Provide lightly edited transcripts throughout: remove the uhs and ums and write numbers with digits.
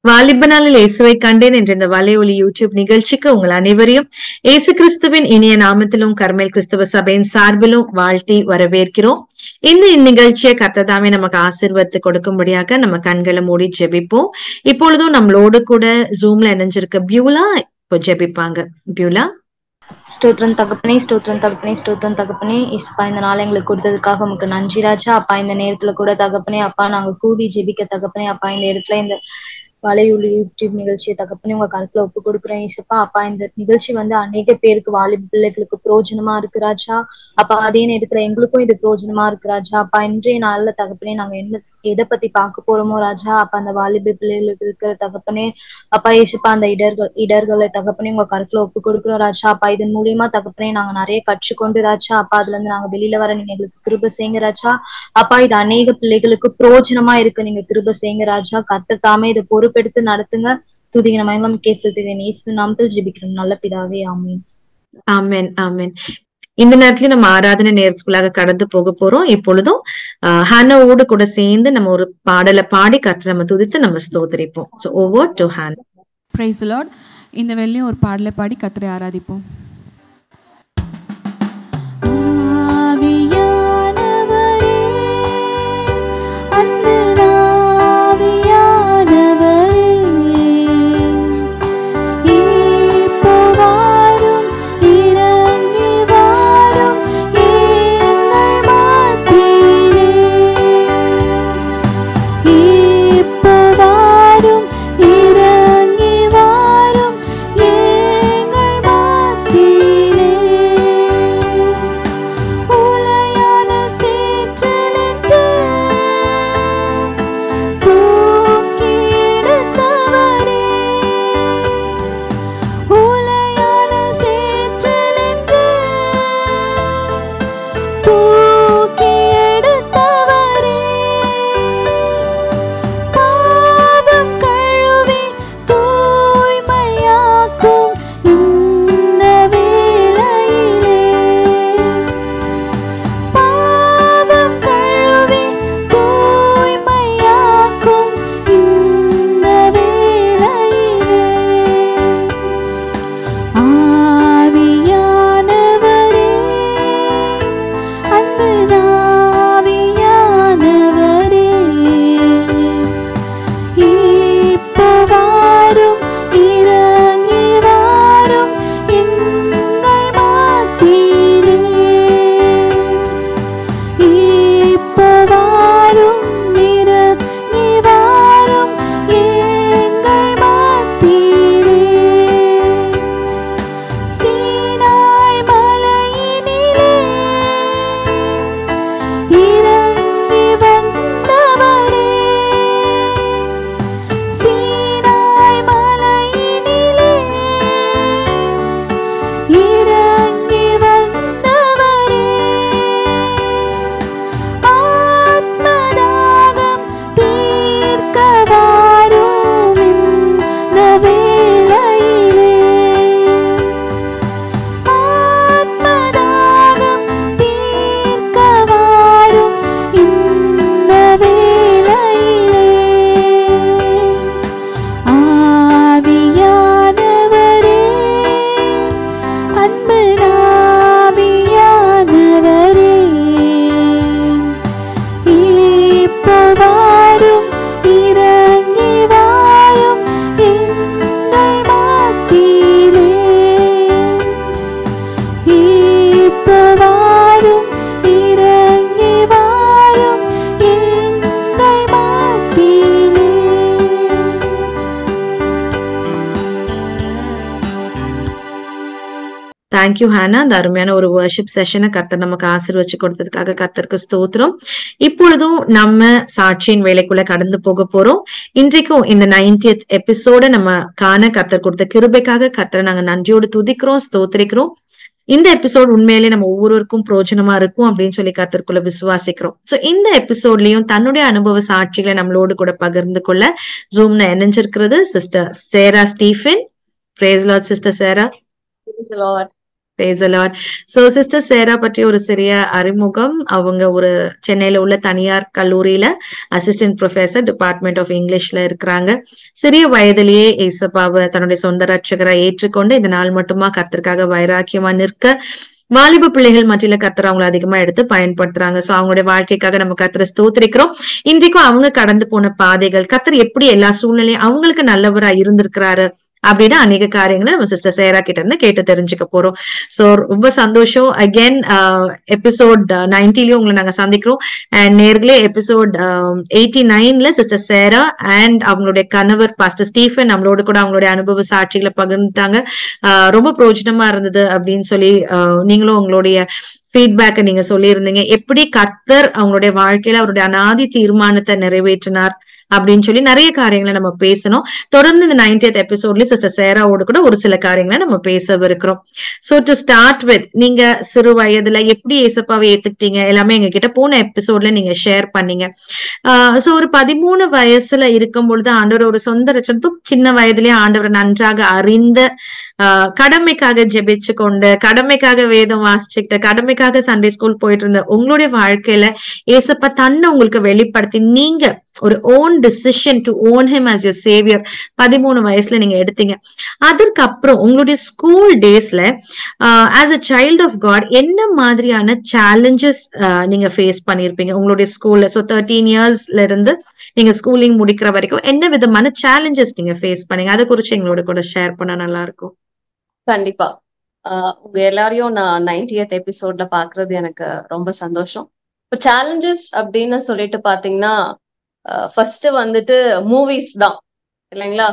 வாலிப நாளில் இயேசுவை கண்டேன் என்ற இந்த வலையொலி யூடியூப் நிகழ்ச்சிக்கு உங்கள் அனைவரையும் இயேசு கிறிஸ்துவின் இனிய நாமத்திலும் கர்மேல் கிறிஸ்தவ சபையின் சார்பிலும் வாழ்த்தி வரவேற்கிறோம். இந்த இந்நிகழ்ச்சியை கர்த்ததாமே நமக்கு ஆசீர்வாதத்தை கொடுக்கும்படியாக நம்ம கண்களை மூடி ஜெபிப்போம். இப்பொழுதும் நம்மளோடு கூட ஜூம்ல இணைஞ்சிருக்க பியூலா இப்போ ஜெபிப்பாங்க. பியூலா. ஸ்தோத்திரம் தகப்பனே, ஸ்தோத்திரம் தகப்பனே, ஸ்தோத்திரம் தகப்பனே. இஸ்பா இந்த நாள் எங்களுக்கு கொடுத்ததுக்காக உங்களுக்கு நன்றி ராஜா. அப்பா இந்த நேரத்துல கூட தகப்பனே அப்பா நாங்க கூடி ஜெபிக்க தகப்பனே அப்பா இந்த இடத்துல இந்த வலையொலி யூடியூப் நிகழ்ச்சியை தகப்பனே உங்க கருத்துல ஒப்பு கொடுக்குறேன் இசப்பா. அப்பா இந்த நிகழ்ச்சி அநேக பேருக்கு வாலிப பிள்ளைகளுக்கு பிரயோஜனமா இருக்கு ராஜா. அப்பா அதே நேரத்துல எங்களுக்கும் இது பிரயோஜனமா இருக்கு ராஜா. அப்பா இன்றைய நாள்ல தகப்பனே நாங்க எதை பத்தி பார்க்க போறோமோ ராஜா. அப்ப அந்த வாலிப பிள்ளைகளுக்கு இருக்கிற தகப்பனே அப்பா இசப்பா அந்த இடர்களை தகப்பனே உங்க கருத்துல ஒப்பு கொடுக்குறோம் ராஜா. அப்பா இதன் மூலியமா தகப்பனே நாங்க நிறைய கற்றுக்கொண்டு ராஜா. அப்பா அதுல இருந்து நாங்க வெளியில வர நீங்க எங்களுக்கு கிருபை செய்யுங்க ராஜா. அப்பா இது அநேக பிள்ளைகளுக்கு பிரயோஜனமா இருக்கு, நீங்க கிருபை செய்யுங்க ராஜா. கர்த்தர் தாமே இதை பொறுப்பெடுத்து நடத்துங்க. துதிகிற மகிமை கேசத்துக்கு இயேசுவின் நாமத்தில் ஜெபிக்கிறோம் நல்ல பிதாவே, ஆமென். ஆமென், ஆமென். இந்த நேரத்துல நம்ம ஆராதனை நேரத்துக்குள்ளாக கடந்து போக போறோம். இப்பொழுதும் ஹானாவோடு கூட சேர்ந்து நம்ம ஒரு பாடலை பாடி கர்த்தரை நம்ம துதித்து நம்ம ஸ்தோத்திரிப்போம். So over to Hannah. Praise the Lord. இந்த வெள்ளியும் ஒரு பாடலை பாடி கர்த்தரை ஆராதிப்போம். Thank you Hannah. அந்த அருமையான ஒரு வர்ஷிப் செஷனை கர்த்தர் நமக்கு ஆசீர்வச்சு கொடுத்ததுக்காக கர்த்தருக்கு ஸ்தோத்திரம். இப்பொழுதும் நம்ம சாட்சியின் வேலைக்குள்ள கடந்து போக போறோம். இன்றைக்கும் இந்த 90th எபிசோட நம்ம காண கர்த்தர் கொடுத்த கிருபைக்காக கர்த்தரை நாங்க நன்றியோடு துதிக்கிறோம், ஸ்தோத்திரிக்கிறோம். இந்த எபிசோட் உண்மையிலேயே நம்ம ஒவ்வொருவருக்கும் பிரயோஜனமா இருக்கும் அப்படின்னு சொல்லி கர்த்தருக்குள்ள விசுவாசிக்கிறோம். சோ இந்த எபிசோட்லயும் தன்னுடைய அனுபவ சாட்சிகளை நம்மளோடு கூட பகிர்ந்து கொள்ள ஜூம்ல இணைஞ்சிருக்கிறது சிஸ்டர் சேரா ஸ்டீஃபன். பிரேஸ் லார்ட் சிஸ்டர் சேரா. Praise the Lord. Praise the Lord. So sister சேரா பற்றி ஒரு சிறிய அறிமுகம். அவங்க ஒரு சென்னையில உள்ள தனியார் கல்லூரியில அசிஸ்டன்ட் ப்ரொஃபசர் டிபார்ட்மெண்ட் ஆஃப் இங்கிலீஷ்ல இருக்கிறாங்க. சிறிய வயதிலேயே ஏசப்பாவை தன்னுடைய சொந்த ரட்சகரை ஏற்றுக்கொண்டு இந்த நாள் மட்டுமா கர்த்தருக்காக வைராக்கியமா நிற்க வாலிப பிள்ளைகள் மத்தியில கர்த்தர் அவங்களை அதிகமா எடுத்து பயன்படுத்துறாங்க. சோ அவங்களுடைய வாழ்க்கைக்காக நம்ம கர்த்தரை ஸ்தோத்திரிக்கிறோம். இன்றைக்கும் அவங்க கடந்து போன பாதைகள், கர்த்தர் எப்படி எல்லா சூழ்நிலையும் அவங்களுக்கு நல்லவரா இருந்திருக்கிறாரு அப்படின்னு அநேக காரியங்களை நம்ம சிஸ்டர் சேரா கிட்ட இருந்து கேட்டு தெரிஞ்சுக்க போறோம். சோ ரொம்ப சந்தோஷம். அகேன் எபிசோட் 90லயும் உங்களை நாங்க சந்திக்கிறோம். அண்ட் நேர்களே எபிசோட் 89ல சிஸ்டர் சேரா அண்ட் அவங்களுடைய கணவர் பாஸ்டர் ஸ்டீஃபன் நம்மளோட கூட அவங்களுடைய அனுபவ சாட்சிகளை பகிர்ந்துட்டாங்க. ரொம்ப பிரயோஜனமா இருந்தது அப்படின்னு சொல்லி நீங்களும் உங்களுடைய ஃபீட்பேக்கை நீங்க சொல்லியிருந்தீங்க. எப்படி கர்த்தர் அவங்களுடைய வாழ்க்கையில அவருடைய அநாதி தீர்மானத்தை நிறைவேற்றினார் அப்படின்னு சொல்லி நிறைய காரியங்களை நம்ம பேசணும். தொடர்ந்து இந்த 90th எபிசோட்ல சிஸ்டர் சேராவோடு கூட ஒரு சில காரியங்களை நம்ம பேசவிருக்கிறோம். சோ டு ஸ்டார்ட் வித், நீங்க சிறு வயதுல எப்படி ஏசப்பாவை ஏத்துக்கிட்டீங்க எல்லாமே எங்க கிட்ட போன எபிசோட்ல நீங்க ஷேர் பண்ணீங்க. சோ ஒரு 13 வயசுல இருக்கும் பொழுது ஆண்டவர் ஒரு சொந்த ரட்சத்தும் சின்ன வயதுலயே ஆண்டவரை நன்றாக அறிந்த கடமைக்காக ஜெபிச்சு கொண்டு கடமைக்காக வேதம் வாசிச்சுக்கிட்டு கடமைக்காக சண்டே ஸ்கூல் போயிட்டு இருந்த உங்களுடைய வாழ்க்கையில ஏசப்பா தன்னை உங்களுக்கு வெளிப்படுத்தி நீங்க ஒரு own decision to own him as your savior 13 வயசுல நீங்க எடுத்தீங்க. அதற்கப்புறம் உங்களுடைய ஸ்கூல் டேஸ்ல as a child of God என்ன மாதிரியான சேலஞ்சஸ் நீங்க ஃபேஸ் பண்ணிருப்பீங்க உங்களுடைய ஸ்கூல்ல? சோ 13 இயர்ஸ்ல இருந்து நீங்க ஸ்கூலிங் முடிக்கிற வரைக்கும் என்ன விதமான சேலஞ்சஸ் நீங்க ஃபேஸ் பண்ணீங்க? அதை குறிச்சு எங்களோட கூட ஷேர் பண்ணா நல்லா இருக்கும். கண்டிப்பா. உங்க எல்லாரையும் நான் 90th எபிசோட்ல பாக்குறது எனக்கு ரொம்ப சந்தோஷம். இப்போ சேலஞ்சஸ் அப்படின்னு சொல்லிட்டு பாத்தீங்கன்னா ஃபர்ஸ்ட் வந்துட்டு மூவிஸ் தான் இல்லைங்களா.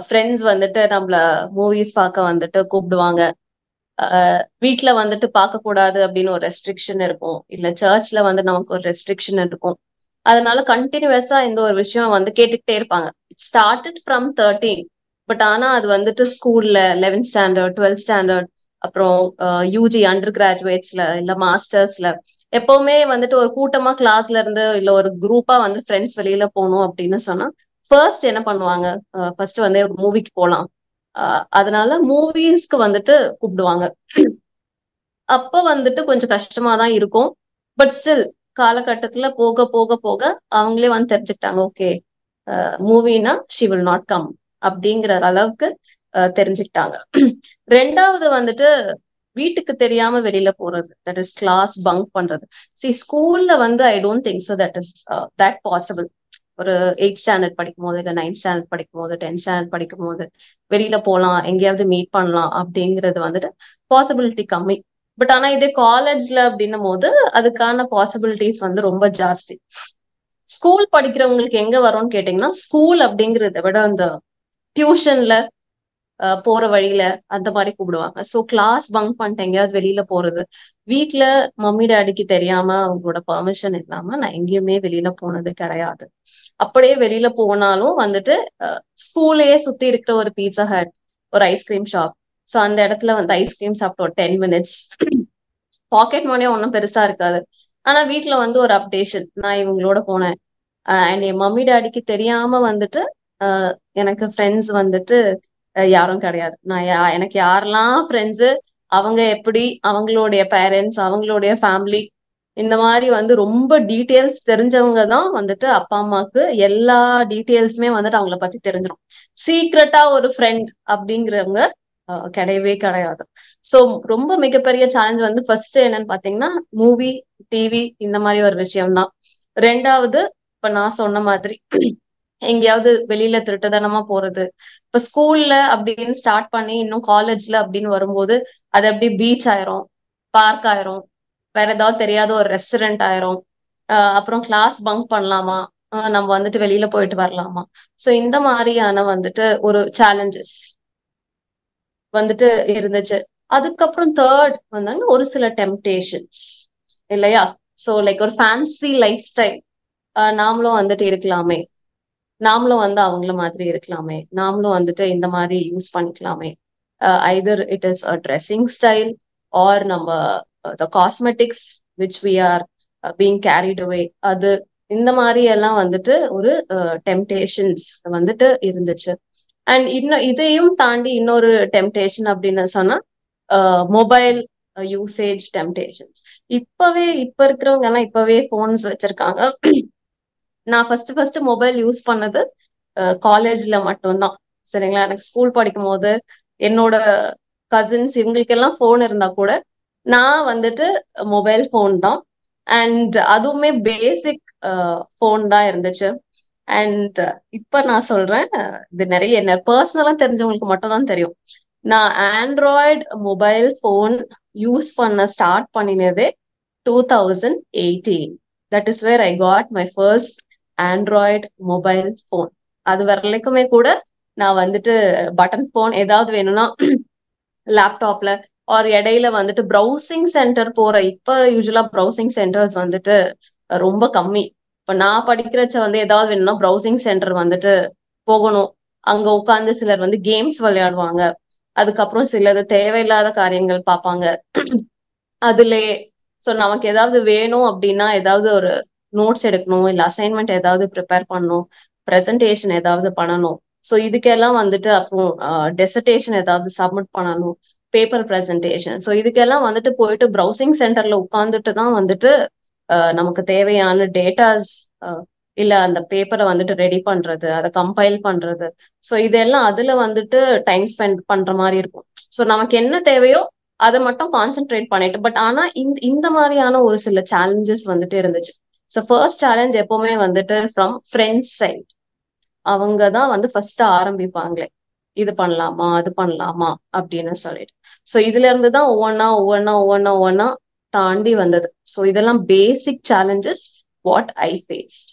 ஃப்ரெண்ட்ஸ் வந்துட்டு நம்மள மூவிஸ் பார்க்க வந்துட்டு கூப்பிடுவாங்க. வீட்டுல வந்துட்டு பார்க்க கூடாது அப்படின்னு ஒரு ரெஸ்ட்ரிக்ஷன் இருக்கும், இல்ல சர்ச்ல வந்து நமக்கு ஒரு ரெஸ்ட்ரிக்ஷன் இருக்கும். அதனால கண்டினியூஸா இந்த ஒரு விஷயம் வந்து கேட்டுக்கிட்டே இருப்பாங்க. இட் ஸ்டார்டட் ஃப்ரம் 13, பட் ஆனா அது வந்துட்டு ஸ்கூல்ல 11th ஸ்டாண்டர்ட் 12th ஸ்டாண்டர்ட் அப்புறம் யூஜி அண்டர் கிராஜுவேட்ஸ்ல இல்ல மாஸ்டர்ஸ்ல எப்பவுமே வந்துட்டு ஒரு கூட்டமா கிளாஸ்ல இருந்து இல்ல ஒரு குரூப்பா வந்து ஃப்ரெண்ட்ஸ் வெளியில போகணும் அப்படின்னு சொன்னா ஃபர்ஸ்ட் என்ன பண்ணுவாங்க, ஃபர்ஸ்ட் வந்து ஒரு மூவிக்கு போகலாம். அதனால மூவிஸ்க்கு வந்துட்டு கூப்பிடுவாங்க. அப்ப வந்துட்டு கொஞ்சம் கஷ்டமா தான் இருக்கும். பட் ஸ்டில் காலகட்டத்துல போக போக போக அவங்களே வந்து தெரிஞ்சுக்கிட்டாங்க, ஓகே மூவினா ஷி வில் நாட் கம் அப்படிங்கிற அளவுக்கு தெரிஞ்சுக்கிட்டாங்க. ரெண்டாவது வந்துட்டு வீட்டுக்கு தெரியாம வெளியில போறது, தட் இஸ் கிளாஸ் பங்க் பண்றது. ஸ்கூல்ல வந்து I don't think so that is that possible. ஒரு 8th ஸ்டாண்டர்ட் படிக்கும் போது இல்ல 9th ஸ்டாண்டர்ட் படிக்கும் போது 10th ஸ்டாண்டர்ட் படிக்கும் போது வெளியில போகலாம், எங்கேயாவது மீட் பண்ணலாம் அப்படிங்கிறது வந்துட்டு பாசிபிலிட்டி கம்மி. பட் ஆனா இதே காலேஜ்ல அப்படின்னும் போது அதுக்கான பாசிபிலிட்டிஸ் வந்து ரொம்ப ஜாஸ்தி. ஸ்கூல் படிக்கிறவங்களுக்கு எங்க வரும்னு கேட்டீங்கன்னா, ஸ்கூல் அப்படிங்கிறத விட அந்த டியூஷன்ல போற வழியில அந்த மாதிரி கூப்பிடுவாங்க. சோ கிளாஸ் பங்க் பண்ணிட்டு எங்கேயாவது வெளியில போறது, வீட்டுல மம்மி டாடிக்கு தெரியாம அவங்களோட பெர்மிஷன் இல்லாம நான் எங்கேயுமே வெளியில போனது கிடையாது. அப்படியே வெளியில போனாலும் வந்துட்டு ஸ்கூல்லையே சுத்தி இருக்கிற ஒரு பீட்சா ஹட், ஒரு ஐஸ்கிரீம் ஷாப், சோ அந்த இடத்துல வந்து ஐஸ்கிரீம் சாப்பிட்டு ஒரு 10 minutes பாக்கெட் மணியும் ஒன்றும் பெருசா இருக்காது. ஆனா வீட்டுல வந்து ஒரு அப்டேஷன், நான் இவங்களோட போனேன் அண்ட் என் மம்மி டாடிக்கு தெரியாம வந்துட்டு எனக்கு ஃப்ரெண்ட்ஸ் வந்துட்டு யாரும் கிடையாது. நான் எனக்கு யாரெல்லாம் ஃப்ரெண்ட்ஸு, அவங்க எப்படி அவங்களுடைய பேரண்ட்ஸ் அவங்களுடைய ஃபேமிலி இந்த மாதிரி வந்து ரொம்ப டீட்டெயில்ஸ் தெரிஞ்சவங்க தான் வந்துட்டு அப்பா அம்மாவுக்கு எல்லா டீட்டெயில்ஸுமே வந்துட்டு அவங்கள பத்தி தெரிஞ்சிடும். சீக்ரெட்டா ஒரு ஃப்ரெண்ட் அப்படிங்கிறவங்க கிடையவே கிடையாது. ஸோ ரொம்ப மிகப்பெரிய சேலஞ்ச் வந்து ஃபர்ஸ்ட் என்னன்னு பாத்தீங்கன்னா மூவி டிவி இந்த மாதிரி ஒரு விஷயம்தான். ரெண்டாவது இப்ப நான் சொன்ன மாதிரி எங்கேயாவது வெளியில திருட்டுத்தனமா போறது. இப்ப ஸ்கூல்ல அப்படின்னு ஸ்டார்ட் பண்ணி இன்னும் காலேஜ்ல அப்படின்னு வரும்போது அது அப்படி பீச் ஆயிரும், பார்க் ஆயிரும், வேற ஏதாவது தெரியாத ஒரு ரெஸ்டாரண்ட் ஆயிரும். அப்புறம் கிளாஸ் பங்க் பண்ணலாமா, நம்ம வந்துட்டு வெளியில போயிட்டு வரலாமா. சோ இந்த மாதிரியான வந்துட்டு ஒரு சேலஞ்சஸ் வந்துட்டு இருந்துச்சு. அதுக்கப்புறம் தேர்ட் வந்து ஒரு சில டெம்டேஷன்ஸ் இல்லையா. சோ லைக் ஒரு ஃபேன்சி லைஃப் ஸ்டைல், நாமளும் வந்துட்டு இருக்கலாமே, நாமளும் வந்து அவங்கள மாதிரி இருக்கலாமே, நாமளும் வந்துட்டு இந்த மாதிரி யூஸ் பண்ணிக்கலாமே. Either it is a dressing style or நம்ம the cosmetics which we are being carried away, அது இந்த மாதிரி எல்லாம் வந்துட்டு ஒரு டெம்டேஷன்ஸ் வந்துட்டு இருந்துச்சு. அண்ட் இன்னும் இதையும் தாண்டி இன்னொரு டெம்டேஷன் அப்படின்னு சொன்னா மொபைல் யூசேஜ் டெம்டேஷன்ஸ். இப்ப இருக்கிறவங்க எல்லாம் இப்பவே போன்ஸ் வச்சிருக்காங்க. நான் ஃபர்ஸ்ட் மொபைல் யூஸ் பண்ணது காலேஜ்ல மட்டும்தான். சரிங்களா? எனக்கு ஸ்கூல் படிக்கும் போது என்னோட கசின்ஸ் இவங்களுக்கு எல்லாம் போன் இருந்தா கூட நான் வந்துட்டு மொபைல் போன் தான். அண்ட் அதுவுமே பேசிக் போன் தான் இருந்துச்சு. அண்ட் இப்ப நான் சொல்றேன், இது நிறைய என்ன பர்சனலா தெரிஞ்சவங்களுக்கு மட்டும் தான் தெரியும். நான் ஆண்ட்ராய்டு மொபைல் போன் யூஸ் பண்ண ஸ்டார்ட் பண்ணினதே 2018. That is where I got my first Android mobile phone. அது வரைக்குமே கூட நான் வந்துட்டு பட்டன் போன் ஏதாவது வேணும்னா லேப்டாப்ல ஒரு இடையில வந்துட்டு ப்ரௌசிங் சென்டர் போற. இப்ப யூஸ்வலா ப்ரௌசிங் சென்டர்ஸ் வந்துட்டு ரொம்ப கம்மி. இப்ப நான் படிக்கிறச்ச வந்து ஏதாவது வேணும்னா ப்ரௌசிங் சென்டர் வந்துட்டு போகணும். அங்க உட்கார்ந்து சிலர் வந்து கேம்ஸ் விளையாடுவாங்க. அதுக்கப்புறம் சிலது தேவையில்லாத காரியங்கள் பார்ப்பாங்க அதுலயே. ஸோ நமக்கு ஏதாவது வேணும் அப்படின்னா, ஏதாவது ஒரு நோட்ஸ் எடுக்கணும், இல்ல அசைன்மெண்ட் ஏதாவது ப்ரிப்பேர் பண்ணணும், ப்ரெசன்டேஷன் ஏதாவது பண்ணணும். ஸோ இதுக்கெல்லாம் வந்துட்டு அப்புறம் டெசர்டேஷன் ஏதாவது சப்மிட் பண்ணணும், பேப்பர் ப்ரெசன்டேஷன். ஸோ இதுக்கெல்லாம் வந்துட்டு போயிட்டு ப்ரௌசிங் சென்டர்ல உட்காந்துட்டு தான் வந்துட்டு நமக்கு தேவையான டேட்டாஸ் இல்ல அந்த பேப்பரை வந்துட்டு ரெடி பண்றது, அதை கம்பைல் பண்றது. ஸோ இதெல்லாம் அதுல வந்துட்டு டைம் ஸ்பெண்ட் பண்ற மாதிரி இருக்கும். ஸோ நமக்கு என்ன தேவையோ அதை மட்டும் கான்சென்ட்ரேட் பண்ணிட்டு. பட் ஆனா இந்த மாதிரியான ஒரு சில சேலஞ்சஸ் வந்துட்டு இருந்துச்சு. ஸோ ஃபர்ஸ்ட் சேலஞ்ச் எப்பவுமே வந்துட்டு ஃப்ரம் ஃப்ரெண்ட்ஸ் சைட். அவங்க தான் வந்து ஃபர்ஸ்ட் ஆரம்பிப்பாங்களே, இது பண்ணலாமா அது பண்ணலாமா அப்படின்னு சொல்லிட்டு. ஸோ இதுல இருந்து தான் ஒவ்வொன்னா தாண்டி வந்தது. ஸோ இதெல்லாம் basic challenges what I faced.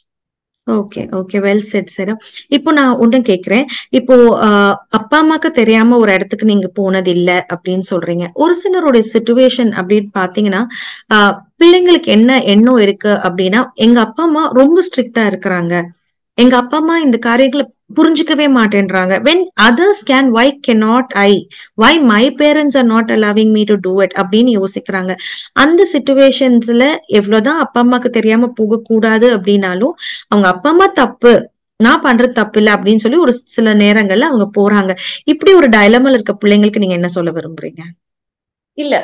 Okay, okay. Well said sir. இப்போ நான் ஒண்ணு கேக்குறேன். இப்போ அப்பா அம்மாக்கு தெரியாம ஒரு இடத்துக்கு நீங்க போனது இல்ல அப்படின்னு சொல்றீங்க. ஒரு சிலருடைய சிச்சுவேஷன் அப்படின்னு பாத்தீங்கன்னா, பிள்ளைங்களுக்கு என்ன எண்ணம் இருக்கு அப்படின்னா, எங்க அப்பா அம்மா ரொம்ப ஸ்ட்ரிக்டா இருக்கிறாங்க, எங்க அப்பா அம்மா இந்த காரியங்களை புரிஞ்சுக்கவே மாட்டேன்றாங்க. when others can, why cannot I, why my parents are not allowing me to do it அப்படின்னு யோசிக்கிறாங்க. அந்த சிச்சுவேஷன்ஸ்ல எவ்வளவுதான் அப்பா அம்மாக்கு தெரியாம போக கூடாது அப்படின்னாலும், அவங்க அப்பா அம்மா தப்பு, நான் பண்றது தப்பு இல்லை அப்படின்னு சொல்லி ஒரு சில நேரங்கள்ல அவங்க போறாங்க. இப்படி ஒரு டைலமால இருக்க பிள்ளைங்களுக்கு நீங்க என்ன சொல்ல விரும்புறீங்க? இல்ல,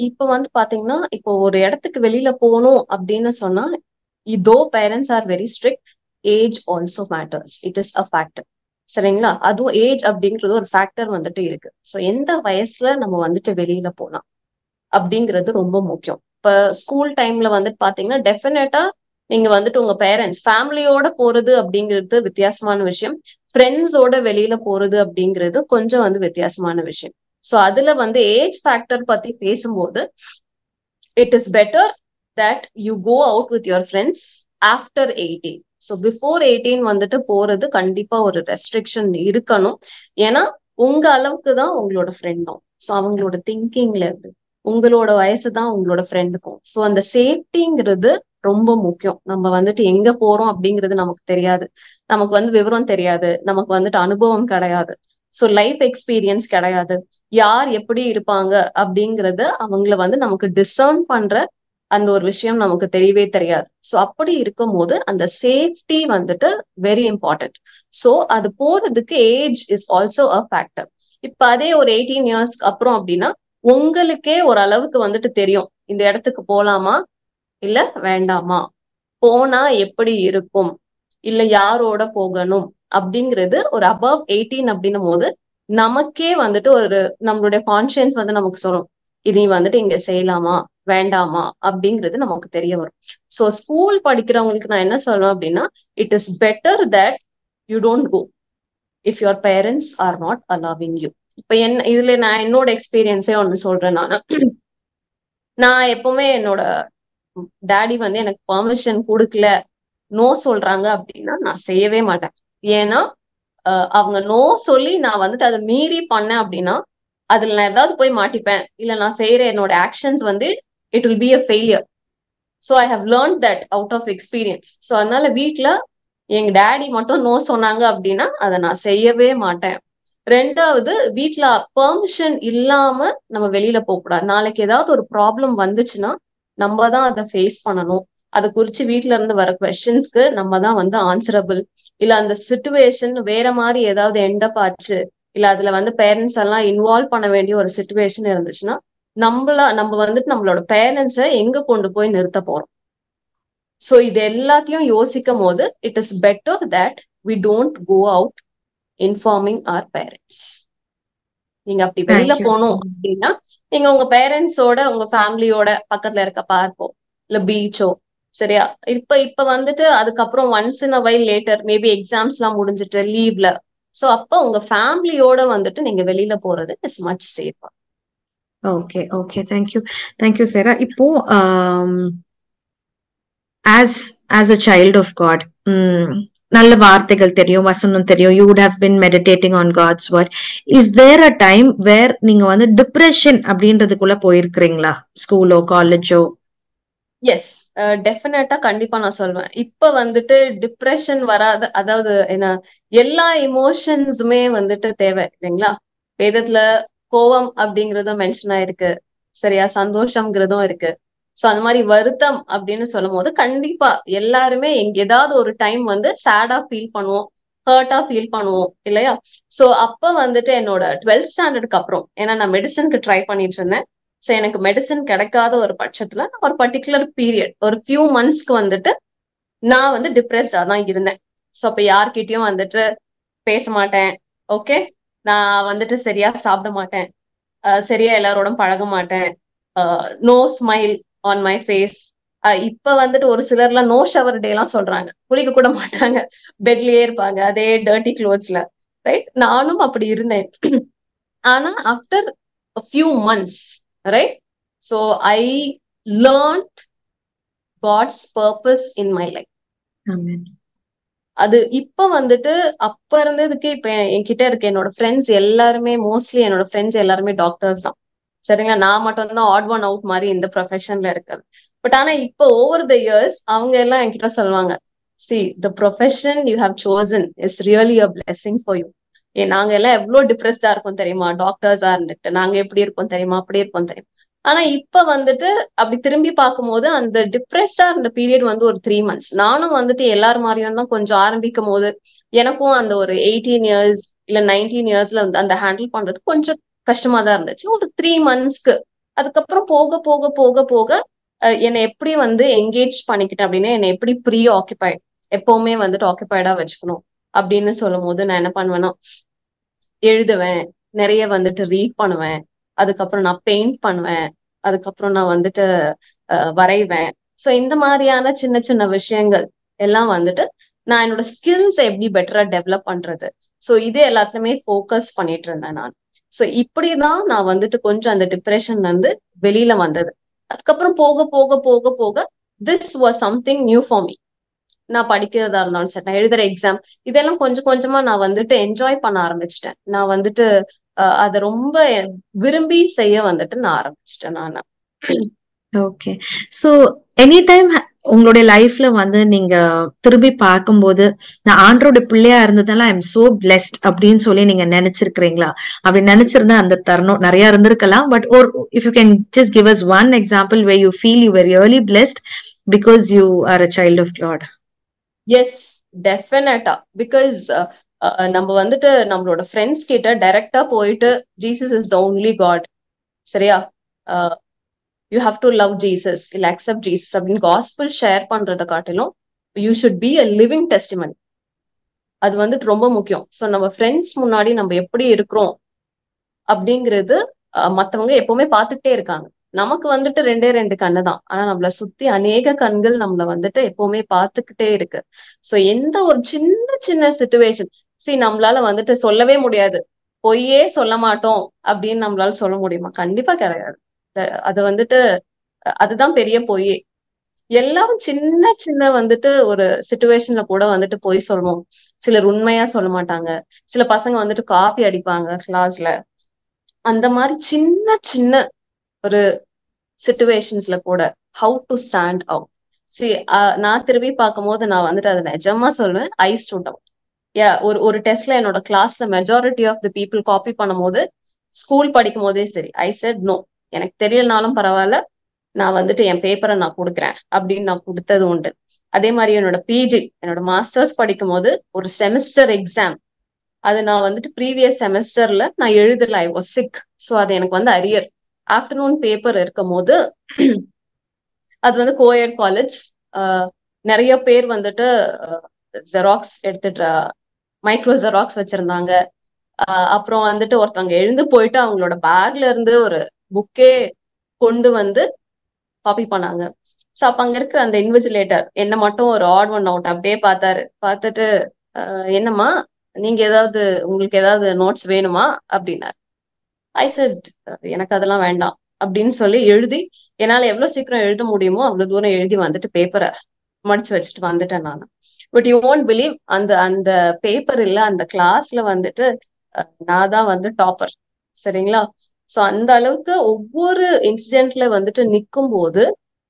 இப்ப வந்து பாத்தீங்கன்னா, இப்போ ஒரு இடத்துக்கு வெளியில போகணும் அப்படின்னு சொன்னா, இதோ parents are very strict, age also matters, it is a factor. சரிங்களா? அதுவும் ஏஜ் அப்படிங்கிறது ஒரு ஃபேக்டர் வந்துட்டு இருக்கு. ஸோ எந்த வயசுல நம்ம வந்துட்டு வெளியில போலாம் அப்படிங்கிறது ரொம்ப முக்கியம். இப்ப ஸ்கூல் டைம்ல வந்துட்டு பாத்தீங்கன்னா, டெஃபினட்டா நீங்க வந்துட்டு உங்க பேரண்ட்ஸ் ஃபேமிலியோட போறது அப்படிங்கிறது வித்தியாசமான விஷயம். ஃப்ரெண்ட்ஸோட வெளியில போறது அப்படிங்கிறது கொஞ்சம் வந்து வித்தியாசமான விஷயம். ஸோ அதுல வந்து ஏஜ் ஃபேக்டர் பத்தி பேசும்போது, it is better that you go out with your friends after 18. So before 18 வந்துட்டு போறது கண்டிப்பா ஒரு ரெஸ்ட்ரிக்ஷன் இருக்கணும். ஏன்னா உங்க அளவுக்கு தான் உங்களோட ஃப்ரெண்டும். ஸோ அவங்களோட திங்கிங்ல இருந்து உங்களோட வயசு தான் உங்களோட ஃப்ரெண்டுக்கும். ஸோ அந்த சேஃப்டிங்கிறது ரொம்ப முக்கியம். நம்ம வந்துட்டு எங்க போறோம் அப்படிங்கிறது நமக்கு தெரியாது, நமக்கு வந்து விவரம் தெரியாது, நமக்கு வந்துட்டு அனுபவம் கிடையாது, ஸோ லைஃப் எக்ஸ்பீரியன்ஸ் கிடையாது, யார் எப்படி இருப்பாங்க அப்படிங்கறத அவங்கள வந்து நமக்கு டிசர்ன் பண்ற அந்த ஒரு விஷயம் நமக்கு தெரியவே தெரியாது. ஸோ அப்படி இருக்கும் போது அந்த சேஃப்டி வந்துட்டு வெரி இம்பார்ட்டன்ட். ஸோ அது போறதுக்கு age is also a factor. இப்ப அதே ஒரு 18 இயர்ஸ்க்கு அப்புறம் அப்படின்னா உங்களுக்கே ஒரு அளவுக்கு வந்துட்டு தெரியும், இந்த இடத்துக்கு போலாமா இல்ல வேண்டாமா, போனா எப்படி இருக்கும், இல்ல யாரோட போகணும் அப்படிங்கிறது. ஒரு அபவ் 18 அப்படின்னும் போது நமக்கே வந்துட்டு ஒரு நம்மளுடைய கான்சியன்ஸ் வந்து நமக்கு சொல்லும், இது வந்துட்டு இங்க செய்யலாமா வேண்டாமா அப்படிங்கிறது நமக்கு தெரிய வரும். ஸோ ஸ்கூல் படிக்கிறவங்களுக்கு நான் என்ன சொல்லணும் அப்படின்னா, it is better that you don't go if your parents are not allowing you. இப்ப இதுல நான் என்னோட எக்ஸ்பீரியன்ஸே ஒண்ணு சொல்றேன். நான் எப்பவுமே என்னோட டாடி வந்து எனக்கு பெர்மிஷன் கொடுக்கல, நோ சொல்றாங்க அப்படின்னா நான் செய்யவே மாட்டேன். ஏன்னா அவங்க நோ சொல்லி நான் வந்துட்டு அதை மீறி பண்ணேன் அப்படின்னா அதுல நான் ஏதாவது போய் மாட்டிப்பேன், இல்ல நான் செய்யற என்னோட ஆக்ஷன்ஸ் வந்து it will be a failure. So I have learn that out of experience. So அதனால வீட்டுல எங்க டேடி மட்டும் நோ சொன்னாங்க அப்படின்னா அதை நான் செய்யவே மாட்டேன். ரெண்டாவது, வீட்டுல பெர்மிஷன் இல்லாம நம்ம வெளியில போக கூடாது. நாளைக்கு ஏதாவது ஒரு ப்ராப்ளம் வந்துச்சுன்னா நம்ம தான் அதை ஃபேஸ் பண்ணணும். அதை குறிச்சு வீட்டுல இருந்து வர கொஸ்டின்ஸ்க்கு நம்ம தான் வந்து ஆன்சரபிள். இல்ல அந்த சிச்சுவேஷன் வேற மாதிரி ஏதாவது எண்டப் ஆச்சு இல்ல அதுல வந்து பேரண்ட்ஸ் எல்லாம் இன்வால்வ் பண்ண வேண்டிய ஒரு சுச்சுவேஷன் இருந்துச்சுன்னா நம்ம வந்துட்டு நம்மளோட பேரண்ட்ஸை எங்க கொண்டு போய் நிறுத்த போறோம். ஸோ இது எல்லாத்தையும் யோசிக்கும் போது it is better that we don't go out informing our parents. நீங்க அப்படி வெளியில தேங்க்யூ. போகணும் அப்படின்னா நீங்க உங்க பேரண்ட்ஸோட உங்க ஃபேமிலியோட பக்கத்துல இருக்க பார்க்கோ இல்ல பீச்சோ, சரியா? இப்ப வந்துட்டு அதுக்கப்புறம் once in a while later maybe exams எல்லாம் முடிஞ்சிட்டு லீவ்ல, ஸோ அப்ப உங்க ஃபேமிலியோட வந்துட்டு நீங்க வெளியில போறது இஸ் மச் சேஃபா. Okay, okay. தேங்க்யூ சேரா. இப்போ as a child of God, நல்ல வார்த்தைகள் தெரியும், வசனம் தெரியும். You would have been meditating on God's word. Is there a time where நீங்க வந்து டிப்ரெஷன் அப்படின்றதுக்குள்ள போயிருக்கிறீங்களா, ஸ்கூலோ காலேஜோ? எஸ், டெஃபினட்டா கண்டிப்பா நான் சொல்வேன். இப்ப வந்துட்டு டிப்ரெஷன் வராத, அதாவது என்ன, எல்லா இமோஷன்ஸுமே வந்துட்டு தேவை இல்லைங்களா? வேதத்துல கோவம் அப்படிங்கறதும் மென்ஷன் ஆயிருக்கு, சரியா? சந்தோஷம்ங்கிறதும் இருக்கு. சோ அந்த மாதிரி வருத்தம் அப்படின்னு சொல்லும் போது கண்டிப்பா எல்லாருமே ஏதாவது ஒரு டைம் வந்து சேடா ஃபீல் பண்ணுவோம், ஹர்ட்டா ஃபீல் பண்ணுவோம் இல்லையா? சோ அப்ப வந்துட்டு என்னோட 12th ஸ்டாண்டர்டுக்கு அப்புறம், ஏன்னா நான் மெடிசனுக்கு ட்ரை பண்ணிட்டு இருந்தேன். ஸோ எனக்கு மெடிசன் கிடைக்காத ஒரு பட்சத்துல நான் ஒரு பர்டிகுலர் பீரியட் ஒரு ஃபியூ மந்த்ஸ்க்கு வந்துட்டு நான் வந்து டிப்ரெஸ்டா தான் இருந்தேன். ஸோ அப்ப யார்கிட்டயும் வந்துட்டு பேச மாட்டேன், ஓகே? நான் வந்துட்டு சரியா சாப்பிட மாட்டேன், சரியா எல்லாரோட பழக மாட்டேன், no smile on my face. இப்ப வந்துட்டு ஒரு சிலர்லாம் நோ ஷவர் டே எல்லாம் சொல்றாங்க, குளிக்க கூட மாட்டாங்க, பெட்லயே இருப்பாங்க அதே டர்ட்டி க்ளோத்ஸ்ல, ரைட்? நானும் அப்படி இருந்தேன். ஆனா after few months, right, so I learned God's purpose in my life. Amen. அது இப்ப வந்துட்டு அப்ப இருந்ததுக்கு இப்ப என்கிட்ட இருக்க என்னோட ஃப்ரெண்ட்ஸ் எல்லாருமே, மோஸ்ட்லி என்னோட ஃப்ரெண்ட்ஸ் எல்லாருமே டாக்டர்ஸ் தான், சரிங்களா? நான் மட்டும் தான் ஆட் ஒன் அவுட் மாதிரி இந்த ப்ரொஃபஷன்ல இருக்கிறது. பட் ஆனா இப்போ ஓவர் த இயர்ஸ் அவங்க எல்லாம் என்கிட்ட சொல்லுவாங்க, see the profession you have chosen is really a blessing for you. நாங்க எல்லாம் எவ்வளவு டிப்ரெஸ்டா இருக்கோம் தெரியுமா, டாக்டர்ஸா இருந்துட்டு நாங்க எப்படி இருக்கோம் தெரியுமா, அப்படி இருக்கோம் தெரியுமா? ஆனா இப்ப வந்துட்டு அப்படி திரும்பி பார்க்கும்போது அந்த டிப்ரெஸ்டா இருந்த பீரியட் வந்து ஒரு 3 months. நானும் வந்துட்டு எல்லாரும் மாதிரியும் தான் கொஞ்சம் ஆரம்பிக்கும் போது எனக்கும் அந்த ஒரு 18 years இல்ல 19 yearsல வந்து அந்த ஹேண்டில் பண்றது கொஞ்சம் கஷ்டமா தான் இருந்துச்சு ஒரு 3 monthsக்கு. அதுக்கப்புறம் போக போக போக போக என்னை எப்படி வந்து என்கேஜ் பண்ணிக்கிட்டேன் அப்படின்னா, என்னை எப்படி ப்ரீ ஆக்குபைட், எப்பவுமே வந்துட்டு ஆக்குபைடா வச்சுக்கணும் அப்படின்னு சொல்லும் போது நான் என்ன பண்ணுவேன்னா, எழுதுவேன், நிறைய வந்துட்டு ரீட் பண்ணுவேன், அதுக்கப்புறம் நான் பெயிண்ட் பண்ணுவேன், அதுக்கப்புறம் நான் வந்துட்டு வரைவேன். ஸோ இந்த மாதிரியான சின்ன சின்ன விஷயங்கள் எல்லாம் வந்துட்டு நான் என்னோட ஸ்கில்ஸ் எப்படி பெட்டரா டெவலப் பண்றது, ஸோ இது எல்லாத்துலயுமே ஃபோக்கஸ் பண்ணிட்டு இருந்தேன் நான். ஸோ இப்படிதான் நான் வந்துட்டு கொஞ்சம் அந்த டிப்ரெஷன்ல இருந்து வெளியில வந்தது. அதுக்கப்புறம் போக போக போக போக this was something new for me. நான் படிக்கிறதா இருந்தாலும் சரி, நான் எழுதுற எக்ஸாம், இதெல்லாம் கொஞ்சம் கொஞ்சமா நான் வந்துட்டு என்ஜாய் பண்ண ஆரம்பிச்சிட்டேன். நான் வந்துட்டு அதை ரொம்ப விரும்பி செய்ய வந்துட்டு நான் ஆரம்பிச்சிட்டேன் நான். ஓகே. சோ எனி டைம் உங்களுடைய லைஃப்ல வந்து நீங்க திரும்பி பார்க்கும்போது நான் ஆண்டரோட பிள்ளையா இருந்ததால ஐ எம் சோ பிளெஸ்ட் அப்படின்னு சொல்லி நீங்க நினைச்சிருக்கிறீங்களா? அப்படி நினைச்சிருந்தா அந்த தருணம் நிறைய இருந்திருக்கலாம். But or if you can just give us one example where you feel you were really blessed because you are a child of God. Yes, டெஃபினட்டா. பிகாஸ் நம்ம வந்துட்டு நம்மளோட ஃப்ரெண்ட்ஸ் கிட்ட டைரக்டா போயிட்டு Jesus is the only God, சரியா, you have to love Jesus இல்ல accept Jesus அப்படின்னு காஸ்பிள் ஷேர் பண்றதை காட்டிலும் you should be a living testimony. அது வந்துட்டு ரொம்ப முக்கியம். ஸோ நம்ம ஃப்ரெண்ட்ஸ் முன்னாடி நம்ம எப்படி இருக்கிறோம் அப்படிங்கிறது மற்றவங்க எப்பவுமே பார்த்துட்டே இருக்காங்க. நமக்கு வந்துட்டு 2 கண்ணு தான், ஆனா நம்மள சுத்தி அநேக கண்கள் நம்மள வந்துட்டு எப்பவுமே பார்த்துக்கிட்டே இருக்கு. சோ எந்த ஒரு சின்ன சின்ன சிச்சுவேஷன், நம்மளால வந்துட்டு சொல்லவே முடியாது, பொய்யே சொல்ல மாட்டோம் அப்படின்னு நம்மளால சொல்ல முடியுமா? கண்டிப்பா கிடையாது. அது வந்துட்டு அதுதான் பெரிய பொய்யே. எல்லாரும் சின்ன சின்ன வந்துட்டு ஒரு சிச்சுவேஷன்ல கூட வந்துட்டு பொய் சொல்லணும். சிலர் உண்மையா சொல்ல மாட்டாங்க, சில பசங்க வந்துட்டு காப்பி அடிப்பாங்க கிளாஸ்ல. அந்த மாதிரி சின்ன சின்ன ஒரு சிச்சுவேஷன்ஸ்ல கூட ஹவு டு ஸ்டாண்ட் அவுட். நான் திரும்பி பார்க்கும் போது நான் வந்துட்டு அதை நிஜமா சொல்வேன், ஐ ஸ்டூட் அவுட். ஒரு டெஸ்ட்ல என்னோட கிளாஸ்ல majority of the people copy பண்ணும் போது, ஸ்கூல் படிக்கும் போதே சரி, ஐ செட் நோ, எனக்கு தெரியலனாலும் பரவாயில்ல, நான் வந்துட்டு என் பேப்பரை நான் கொடுக்குறேன் அப்படின்னு நான் கொடுத்தது உண்டு. அதே மாதிரி என்னோட பிஜி, என்னோட மாஸ்டர்ஸ் படிக்கும் போது ஒரு செமஸ்டர் எக்ஸாம் அது நான் வந்துட்டு ப்ரீவியஸ் செமஸ்டர்ல நான் எழுதல, ஐ வாஸ் சிக். ஸோ அது எனக்கு வந்து அரியர். ஆஃப்டர்நூன் பேப்பர் இருக்கும் போது அது வந்து கோஎட் காலேஜ், நிறைய பேர் வந்துட்டு ஜெராக்ஸ் எடுத்துட்டு மைக்ரோ ஜெராக்ஸ் வச்சிருந்தாங்க. அப்புறம் வந்துட்டு ஒருத்தவங்க எழுந்து போயிட்டு அவங்களோட பேக்ல இருந்து ஒரு புக்கே கொண்டு வந்து காப்பி பண்ணாங்க. ஸோ அப்ப அங்க இருக்கிற அந்த இன்விஜிலேட்டர் என்ன மட்டும் ஒரு ஆட் ஒன் அவுட் அப்படியே பார்த்தாரு. பார்த்துட்டு என்னம்மா நீங்க ஏதாவது உங்களுக்கு ஏதாவது நோட்ஸ் வேணுமா அப்படின்னாரு. ஐ செட் எனக்கு அதெல்லாம் வேண்டாம் அப்படின்னு சொல்லி எழுதி, என்னால எவ்வளவு சீக்கிரம் எழுத முடியுமோ அவ்வளவு தூரம் எழுதி வந்துட்டு பேப்பரை மடிச்சு வச்சுட்டு வந்துட்டேன் நான். பட் யூ ஓன்ட் பிலீவ், அந்த அந்த பேப்பர் இல்ல, அந்த கிளாஸ்ல வந்துட்டு நான் தான் வந்து டாப்பர். சரிங்களா? சோ அந்த அளவுக்கு ஒவ்வொரு இன்சிடென்ட்ல வந்துட்டு நிக்கும் போது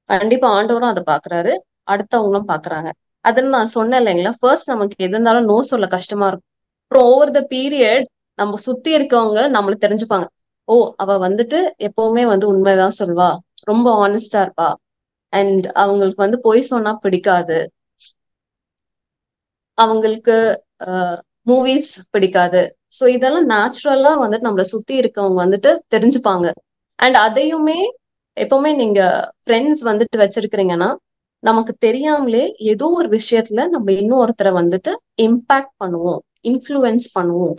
கண்டிப்பா ஆண்டவரும் அதை பாக்குறாரு, அடுத்தவங்களும் பாக்குறாங்க. அதுன்னு நான் சொன்னேன் இல்லைங்களா, ஃபர்ஸ்ட் நமக்கு எது இருந்தாலும் நோ சொல்ல கஷ்டமா இருக்கும். அப்புறம் ஓவர் த பீரியட் நம்ம சுத்தி இருக்கவங்க நம்மளுக்கு தெரிஞ்சுப்பாங்க. ஓ, அவ வந்துட்டு எப்பவுமே வந்து உண்மைதான் சொல்வா, ரொம்ப ஆனஸ்டா இருப்பா, அண்ட் அவங்களுக்கு வந்து பொய் சொன்னா பிடிக்காது, அவங்களுக்கு மூவிஸ் பிடிக்காது. ஸோ இதெல்லாம் நேச்சுரலா வந்துட்டு நம்மளை சுத்தி இருக்கவங்க வந்துட்டு தெரிஞ்சுப்பாங்க. அண்ட் அதையுமே எப்பவுமே நீங்க ஃப்ரெண்ட்ஸ் வந்துட்டு வச்சிருக்கிறீங்கன்னா, நமக்கு தெரியாமலே ஏதோ ஒரு விஷயத்துல நம்ம இன்னொருத்தரை வந்துட்டு இம்பாக்ட் பண்ணுவோம், இன்ஃப்ளூயன்ஸ் பண்ணுவோம்.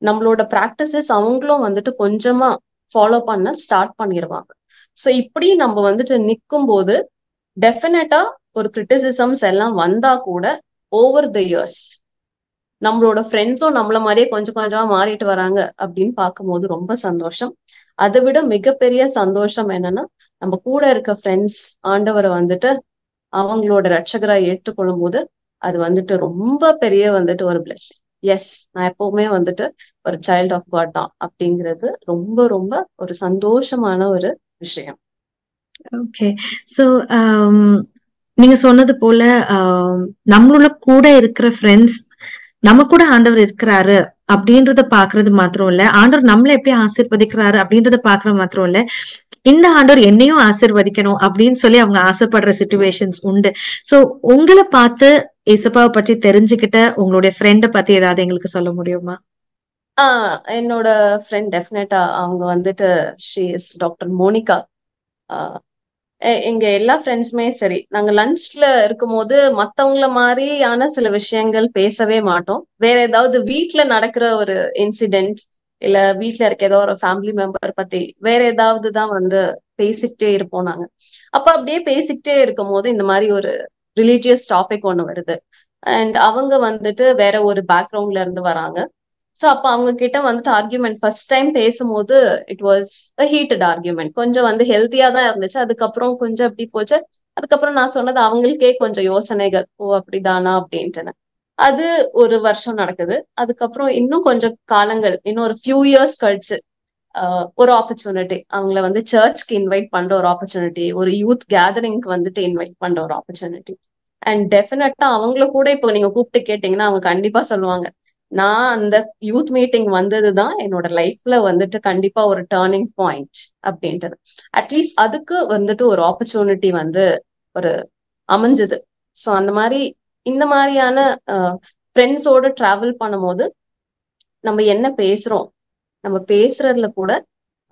நம்மளோட ப்ராக்டிசஸ் அவங்களும் வந்துட்டு கொஞ்சமா ஃபாலோ பண்ண ஸ்டார்ட் பண்ணிடுவாங்க. ஸோ இப்படி நம்ம வந்துட்டு நிற்கும் போது டெஃபினட்டா ஒரு கிரிட்டிசிசம்ஸ் எல்லாம் வந்தா கூட ஓவர் த இயர்ஸ் நம்மளோட ஃப்ரெண்ட்ஸும் நம்மள மாதிரியே கொஞ்சம் கொஞ்சமா மாறிட்டு வராங்க அப்படின்னு பார்க்கும்போது ரொம்ப சந்தோஷம். அதை விட மிகப்பெரிய சந்தோஷம் என்னன்னா, நம்ம கூட இருக்க ஃப்ரெண்ட்ஸ் ஆண்டவரை வந்துட்டு அவங்களோட ரட்சகராய் ஏற்றுக்கொள்ளும் போது அது வந்துட்டு ரொம்ப பெரிய வந்துட்டு ஒரு பிளெஸிங். எஸ், நான் எப்பவுமே வந்துட்டு ஒரு சைல்ட் ஆஃப் காட் தான் அப்படிங்கிறது ரொம்ப ரொம்ப ஒரு சந்தோஷமான ஒரு விஷயம். ஓகே. ஸோ நீங்க சொன்னது போல நம்மளோட கூட இருக்கிற ஃப்ரெண்ட்ஸ் நம்ம கூட ஆண்டவர் இருக்கிறாரு அப்படின்றத பாக்குறது மாத்திரம் இல்ல, ஆண்டவர் நம்மள எப்படி ஆசீர்வதிக்கிறாரு அப்படின்றத பாக்குறது மாத்திரம் இல்ல, இந்த ஆண்டவர் என்னையும் ஆசீர்வதிக்கணும் அப்படின்னு சொல்லி அவங்க ஆசைப்படுற சிச்சுவேஷன்ஸ் உண்டு. சோ உங்களை பார்த்து இயேசுப்பாவை பற்றி தெரிஞ்சுக்கிட்ட உங்களுடைய ஃப்ரெண்டை பத்தி ஏதாவது எங்களுக்கு சொல்ல முடியுமா? என்னோட ஃப்ரெண்ட் டெஃபினட்டா அவங்க வந்துட்டு ஷீ இஸ் டாக்டர் மோனிகா. எங்க எல்லா ஃப்ரெண்ட்ஸுமே சரி, நாங்க லஞ்ச்ல இருக்கும்போது மத்தவங்கள மாதிரியான சில விஷயங்கள் பேசவே மாட்டோம். வேற ஏதாவது வீட்டுல நடக்கிற ஒரு இன்சிடென்ட், இல்ல வீட்டுல இருக்க ஏதோ ஒரு ஃபேமிலி மெம்பர் பத்தி வேற ஏதாவது தான் வந்து பேசிக்கிட்டே இருப்போம் நாங்க. அப்ப அப்படியே பேசிக்கிட்டே இருக்கும் போது இந்த மாதிரி ஒரு ரிலீஜியஸ் டாபிக் ஒண்ணு வருது. அண்ட் அவங்க வந்துட்டு வேற ஒரு பேக்ரவுண்ட்ல இருந்து வராங்க. ஸோ அப்போ அவங்க கிட்ட வந்துட்டு ஆர்கியூமெண்ட் ஃபர்ஸ்ட் டைம் பேசும்போது it was a heated argument. கொஞ்சம் வந்து ஹெல்த்தியா தான் இருந்துச்சு, அதுக்கப்புறம் கொஞ்சம் அப்படி போச்சு. அதுக்கப்புறம் நான் சொன்னது அவங்களுக்கே கொஞ்சம் யோசனைகள், ஓ அப்படிதானா அப்படின்ட்டு. அது ஒரு வருஷம் நடக்குது. அதுக்கப்புறம் இன்னும் கொஞ்சம் காலங்கள், இன்னும் ஒரு ஃபியூ இயர்ஸ் கழிச்சு ஒரு ஆப்பர்ச்சுனிட்டி, அவங்கள வந்து சர்ச்க்கு இன்வைட் பண்ற ஒரு ஆப்பர்ச்சுனிட்டி, ஒரு யூத் கேதரிங்க்கு வந்துட்டு இன்வைட் பண்ற ஒரு ஆப்பர்ச்சுனிட்டி. அண்ட் டெஃபினட்டா அவங்கள கூட இப்போ நீங்க கூப்பிட்டு கேட்டீங்கன்னா அவங்க கண்டிப்பா சொல்லுவாங்க, நான் அந்த யூத் மீட்டிங் வந்ததுதான் என்னோட லைஃப்ல வந்துட்டு கண்டிப்பா ஒரு டேர்னிங் பாயிண்ட் அப்படின்ட்டு. அட்லீஸ்ட் அதுக்கு வந்துட்டு ஒரு ஆப்பர்ச்சுனிட்டி வந்து ஒரு அமைஞ்சது. ஸோ அந்த மாதிரி இந்த மாதிரியான ஃப்ரெண்ட்ஸோட டிராவல் பண்ணும்போது நம்ம என்ன பேசுறோம், நம்ம பேசுறதுல கூட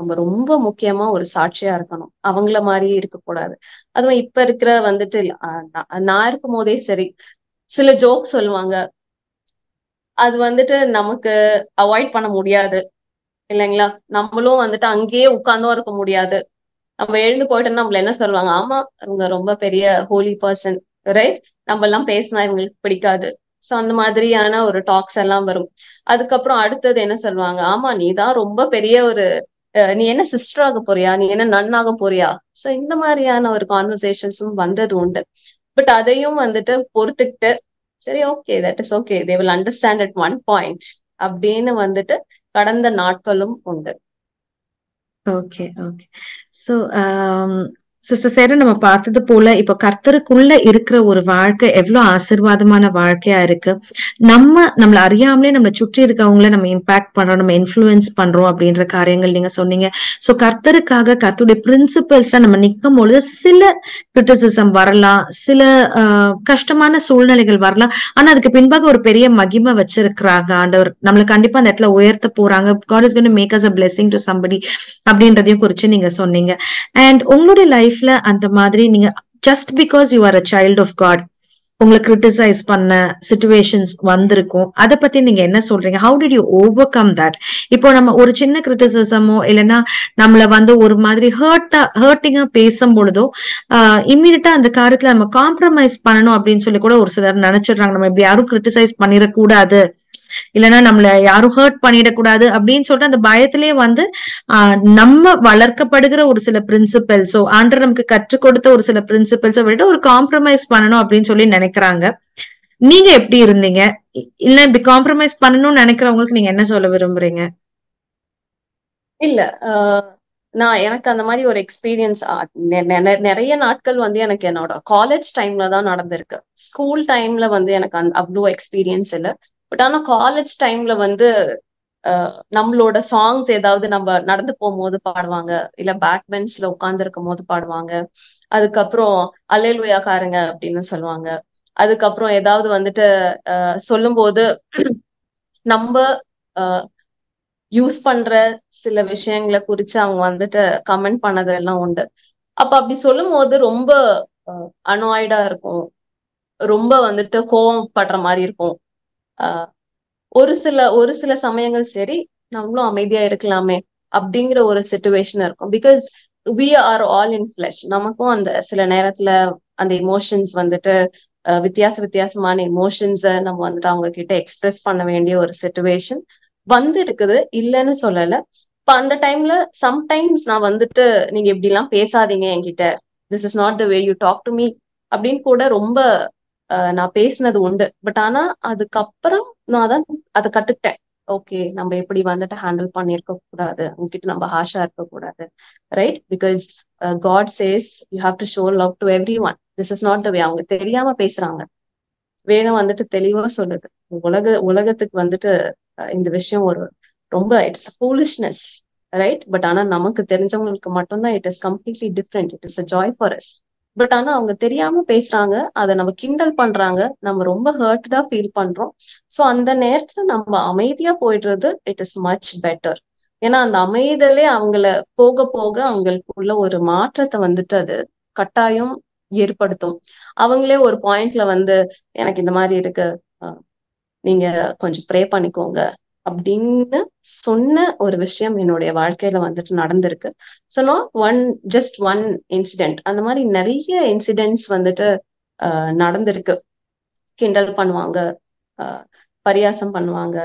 நம்ம ரொம்ப முக்கியமா ஒரு சாட்சியா இருக்கணும், அவங்கள மாதிரியே இருக்கக்கூடாது. அதுவும் இப்ப இருக்கிற வந்துட்டு நான் இருக்கும் போதே சரி, சில ஜோக் சொல்லுவாங்க, அது வந்துட்டு நமக்கு அவாய்ட் பண்ண முடியாது இல்லைங்களா. நம்மளும் வந்துட்டு அங்கேயே உட்கார்ந்தும் இருக்க முடியாது. நம்ம எழுந்து போயிட்டோம்னா நம்மள என்ன சொல்லுவாங்க, ஆமா இவங்க ரொம்ப பெரிய ஹோலி பர்சன், ரைட், நம்ம எல்லாம் பேசினா இவங்களுக்கு பிடிக்காது. ஸோ அந்த மாதிரியான ஒரு டாக்ஸ் எல்லாம் வரும். அதுக்கப்புறம் அடுத்தது என்ன சொல்லுவாங்க, ஆமா நீ தான் ரொம்ப பெரிய ஒரு நீ என்ன சிஸ்டர் ஆக போறியா, நீ என்ன நன்னாக போறியா. ஸோ இந்த மாதிரியான ஒரு கான்வர்சேஷன்ஸும் வந்தது உண்டு. பட் அதையும் வந்துட்டு பொறுத்துக்கிட்டு சரி, okay, that is okay, they will understand at one point அப்படின்னு வந்துட்டு கடந்த நாட்களும் உண்டு. Okay, okay. ஸோ சிஸ்டர் சேர நம்ம பார்த்தது போல இப்ப கர்த்தருக்குள்ள இருக்கிற ஒரு வாழ்க்கை எவ்வளவு ஆசீர்வாதமான வாழ்க்கையா இருக்கு. நம்மள அறியாமலே நம்மளை சுற்றி இருக்கவங்கள நம்ம இம்பாக்ட் பண்றோம், நம்ம இன்ஃப்ளூயன்ஸ் பண்றோம் அப்படின்ற காரியங்கள் நீங்க சொன்னீங்க. சோ கர்த்தருக்காக கர்த்தருடைய பிரின்சிபல்ஸ்ல நம்ம நிக்கும் பொழுது சில கிரிட்டிசிசம் வரலாம், சில கஷ்டமான சூழ்நிலைகள் வரலாம். ஆனா அதுக்கு பின்பாக ஒரு பெரிய மகிமை வச்சிருக்கிறாங்க ஆண்டவர். நம்மள கண்டிப்பா அந்த இடத்துல உயர்த்த போறாங்க. God is going to make us a blessing to somebody அப்படின்றதையும் குறிச்சு நீங்க சொன்னீங்க. அண்ட் உங்களுடைய லைஃப்ல அந்த மாதிரி நீங்க just because you are a child of God உங்களை கிரிட்டிசைஸ் பண்ண சிச்சுவேஷன்ஸ் வந்திருக்கும். அதை பத்தி நீங்க என்ன சொல்றீங்க? How did you overcome that? இப்போ நம்ம ஒரு சின்ன கிரிட்டிசிசமோ இல்லைன்னா நம்மள ஒரு மாதிரி ஹர்ட்டிங்கா பேசும் பொழுதோ இம்மீடியட்டா அந்த காரியத்துல நம்ம காம்ப்ரமைஸ் பண்ணணும் அப்படின்னு சொல்லி கூட ஒரு சிலர் நினைச்சிடுறாங்க. நம்ம இப்படி யாரும் கிரிட்டிசைஸ் பண்ணிடக்கூடாது, இல்லைன்னா நம்மள யாரும் ஹர்ட் பண்ணிடக்கூடாது அப்படின்னு சொல்லிட்டு அந்த பயத்திலேயே நம்ம வளர்க்கப்படுகிற ஒரு சில பிரின்சிபல்ஸோ ஆண்டர் நமக்கு கற்றுக் கொடுத்த ஒரு சில பிரின்சிபல்ஸோ விட்டு ஒரு காம்ப்ரமைஸ் பண்ணணும் அப்படின்னு சொல்லி நினைக்கிறாங்க. நீங்க எப்படி இருந்தீங்க? இல்ல இப்படி காம்ப்ரமைஸ் பண்ணணும்னு நினைக்கிறவங்களுக்கு நீங்க என்ன சொல்ல விரும்புறீங்க? இல்ல எனக்கு அந்த மாதிரி ஒரு எக்ஸ்பீரியன்ஸ் நிறைய நாட்கள் எனக்கு என்னோட காலேஜ் டைம்ல தான் நடந்திருக்கு. ஸ்கூல் டைம்ல எனக்கு அவ்வளோ எக்ஸ்பீரியன்ஸ் இல்லை. பட் ஆனா காலேஜ் டைம்ல நம்மளோட சாங்ஸ் ஏதாவது நம்ம நடந்து போகும்போது பாடுவாங்க, இல்ல பேக் பெஞ்ச்ல உட்கார்ந்து இருக்கும் போது பாடுவாங்க. அதுக்கப்புறம் அல்லேலூயாக்காரங்க அப்படின்னு சொல்லுவாங்க. அதுக்கப்புறம் ஏதாவது சொல்லும் போது நம்ம யூஸ் பண்ற சில விஷயங்களை குறிச்சு அவங்க கமெண்ட் பண்ணதெல்லாம் உண்டு. அப்ப அப்படி சொல்லும் போது ரொம்ப அனாய்டா இருக்கும், ரொம்ப கோவப்படுற மாதிரி இருக்கும். ஒரு சில சமயங்கள் சரி நம்மளும் அமைதியா இருக்கலாமே அப்படிங்கிற ஒரு சிச்சுவேஷன் இருக்கும். Because we are all in flesh. நமக்கும் அந்த சில நேரத்துல அந்த இமோஷன்ஸ் வித்தியாசமான இமோஷன்ஸை நம்ம அவங்க கிட்ட எக்ஸ்பிரஸ் பண்ண வேண்டிய ஒரு சிச்சுவேஷன் இருக்குது, இல்லைன்னு சொல்லல. இப்ப அந்த டைம்ல சம்டைம்ஸ் நான் நீங்க இப்படி எல்லாம் பேசாதீங்க என்கிட்ட, this is not the way you talk to me அப்படின்னு கூட ரொம்ப நான் பேசினது உண்டு. பட் ஆனா அதுக்கப்புறம் நான் தான் அதை கத்துக்கிட்டேன். ஓகே, நம்ம எப்படி ஹேண்டில் பண்ணிருக்க கூடாது, உங்ககிட்ட நம்ம ஹாஷா இருக்க கூடாது, right? Because God says you have to show love to everyone. This is not the way. அவங்க தெரியாம பேசுறாங்க. வேதம் தெளிவா சொல்லுது, உலகத்துக்கு இந்த விஷயம் ஒரு ரொம்ப இட்ஸ் ஃபூலிஷ்னஸ், ரைட்? பட் ஆனா நமக்கு தெரிஞ்சவங்களுக்கு மட்டும்தான் it is completely different. It is a joy for us. But ஆனா அவங்க தெரியாம பேசுறாங்க, அதை நம்ம கிண்டல் பண்றாங்க, நம்ம ரொம்ப ஹர்ட்டடா ஃபீல் பண்றோம். சோ அந்த நேரத்துல நம்ம அமைதியா போயிடுறது இட் இஸ் மச் பெட்டர். ஏன்னா அந்த அமைதியிலே அவங்கள போக போக அவங்களுக்குள்ள ஒரு மாற்றத்தை அது கட்டாயம் ஏற்படுத்தும். அவங்களே ஒரு பாயிண்ட்ல எனக்கு இந்த மாதிரி இருக்கு, நீங்க கொஞ்சம் ப்ரே பண்ணிக்கோங்க அப்படின்னு சொன்ன ஒரு விஷயம் என்னுடைய வாழ்க்கையில நடந்திருக்கு. So not just one incident, அந்த மாதிரி நிறைய இன்சிடென்ட்ஸ் நடந்திருக்கு. கிண்டல் பண்ணுவாங்க, பரியாசம் பண்ணுவாங்க.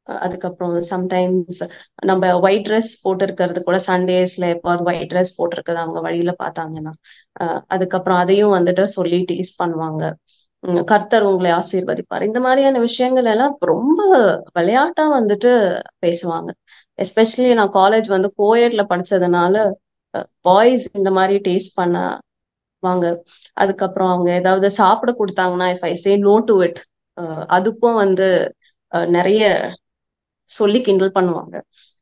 அதுக்கப்புறம் சம்டைம்ஸ் நம்ம ஒயிட் ட்ரெஸ் போட்டு இருக்கிறது கூட, சண்டேஸ்ல எப்பாவது ஒயிட் ட்ரெஸ் போட்டிருக்கிறது அவங்க வழியில பார்த்தாங்கன்னா அதுக்கப்புறம் அதையும் சொல்லி டீஸ் பண்ணுவாங்க. கர்த்தர் உங்களை ஆசீர்வதிப்பார். இந்த மாதிரியான விஷயங்கள் எல்லாம் ரொம்ப விளையாட்டா பேசுவாங்க. எஸ்பெஷலி நான் காலேஜ் கோயட்ல படிச்சதுனால பாய்ஸ் இந்த மாதிரி டேஸ்ட் பண்ணுவாங்க. அதுக்கப்புறம் அவங்க ஏதாவது சாப்பிட கொடுத்தாங்கன்னா, if I say no to it, அதுக்கும் நிறைய சொல்லி கிண்டல் பண்ணுவாங்க.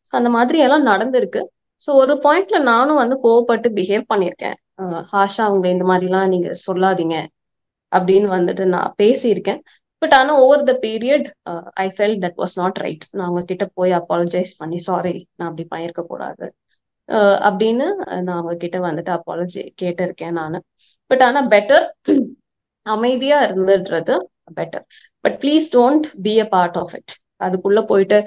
ஸோ அந்த மாதிரி எல்லாம் நடந்திருக்கு. ஸோ ஒரு பாயிண்ட்ல நானும் கோவப்பட்டு பிஹேவ் பண்ணியிருக்கேன். ஹாஷா அவங்க இந்த மாதிரிலாம் நீங்க சொல்லாதீங்க அப்படின்னு நான் பேசியிருக்கேன். பட் ஆனா over the period I felt that was not right. நான் அவங்க கிட்ட போய் அப்பாலஜைஸ் பண்ணி, சாரி நான் அப்படி பண்ணியிருக்க கூடாது அப்படின்னு நான் அவங்க கிட்ட அப்பாலஜி கேட்டிருக்கேன் நானு. பட் ஆனா பெட்டர் அமைதியா இருந்துடுறது better. But please don't be a part of it. அதுக்குள்ள போயிட்டு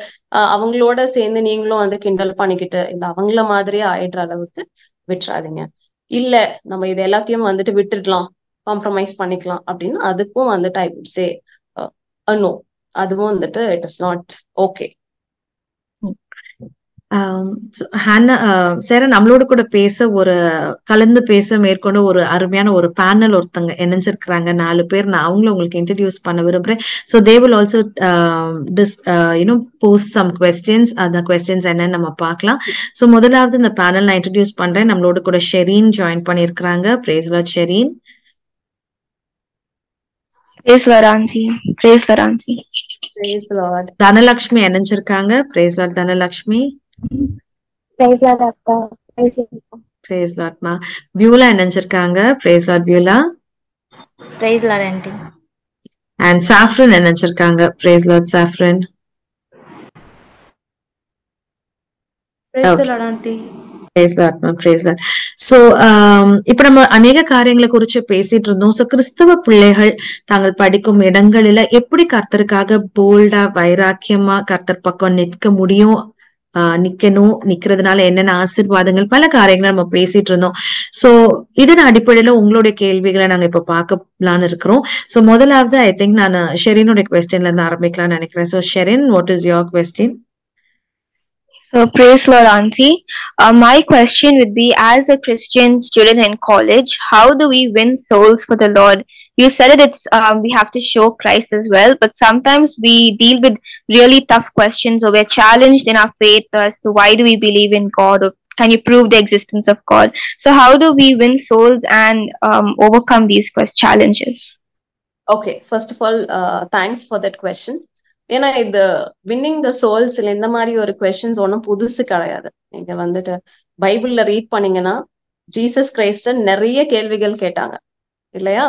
அவங்களோட சேர்ந்து நீங்களும் கிண்டல் பண்ணிக்கிட்டு இல்ல அவங்கள மாதிரியே ஆயிடுற அளவுக்கு விட்டுறாதீங்க. இல்ல நம்ம இது எல்லாத்தையும் விட்டுடலாம், காம்ப்ரமைஸ் பண்ணிக்கலாம் அப்படின்னு அதுக்கும் ஐ வுட் சே நோ. அதுவும் it is not okay. Hannah Sarah நம்மளோட கூட பேச கலந்து பேச மேற்கொண்டு ஒரு அருமையான ஒரு பேனல் ஒருத்தங்க இணைஞ்சிருக்கிறாங்க 4 பேர். நான் அவங்கள உங்களுக்கு இன்ட்ரடியூஸ் பண்ண விரும்புறேன். So they will also post some questions. அந்த கொஸ்டின்ஸ் என்னன்னு நம்ம பார்க்கலாம். ஸோ முதலாவது இந்த பேனல் நான் இன்ட்ரடியூஸ் பண்றேன். நம்மளோட கூட ஷெரீன் ஜாயின் பண்ணியிருக்கிறாங்க. Praise Lord Shereen. Praise Lord, Auntie. Praise Lord, Auntie. Praise the Lord. Dhanalakshmi இணைஞ்சிருக்காங்க. Praise Lord Dhanalakshmi. Praise Lord, Akka. Praise Lord. Praise லார்ட்மா. பியூலா இணைஞ்சிருக்காங்க. Praise Lord Beulah. Praise Lord auntie. And Saffron இணைஞ்சிருக்காங்க. Praise Lord Saffron. Praise the Lord, Auntie. Praise Lord, ma'am. Praise Lord. So, இப்ப நம்ம அநேக காரியங்களை குறிச்சு பேசிட்டு இருந்தோம். சோ கிறிஸ்தவ பிள்ளைகள் தாங்கள் படிக்கும் இடங்களில எப்படி கர்த்தருக்காக போல்டா வைராக்கியமா கர்த்தர் பக்கம் நிற்க முடியும், நிக்கிறதுனால என்னென்ன ஆசீர்வாதங்கள், பல காரியங்களை நம்ம பேசிட்டு இருந்தோம். சோ இதன் அடிப்படையில உங்களுடைய கேள்விகளை நாங்க இப்ப பார்க்கலான்னு இருக்கிறோம். சோ முதலாவது ஐ திங்க் நான் ஷெரினுடைய கொஸ்டின்ல இருந்து ஆரம்பிக்கலாம்னு நினைக்கிறேன். So Sherin, what is your question? So, praise Lord, Auntie. My question would be, as a Christian student in college, how do we win souls for the Lord? You said it's we have to show Christ as well, but sometimes we deal with really tough questions, or we're challenged in our faith as to why do we believe in God, or can you prove the existence of God? So, how do we win souls and overcome these challenges? Okay, first of all, thanks for that question. ஏன்னா இது winning the சோல்ஸ்ல இந்த மாதிரி ஒரு questions ஒன்றும் புதுசு கிடையாது. நீங்க வந்துட்டு பைபிள்ல ரீட் பண்ணீங்கன்னா ஜீசஸ் கிரைஸ்ட நிறைய கேள்விகள் கேட்டாங்க இல்லையா?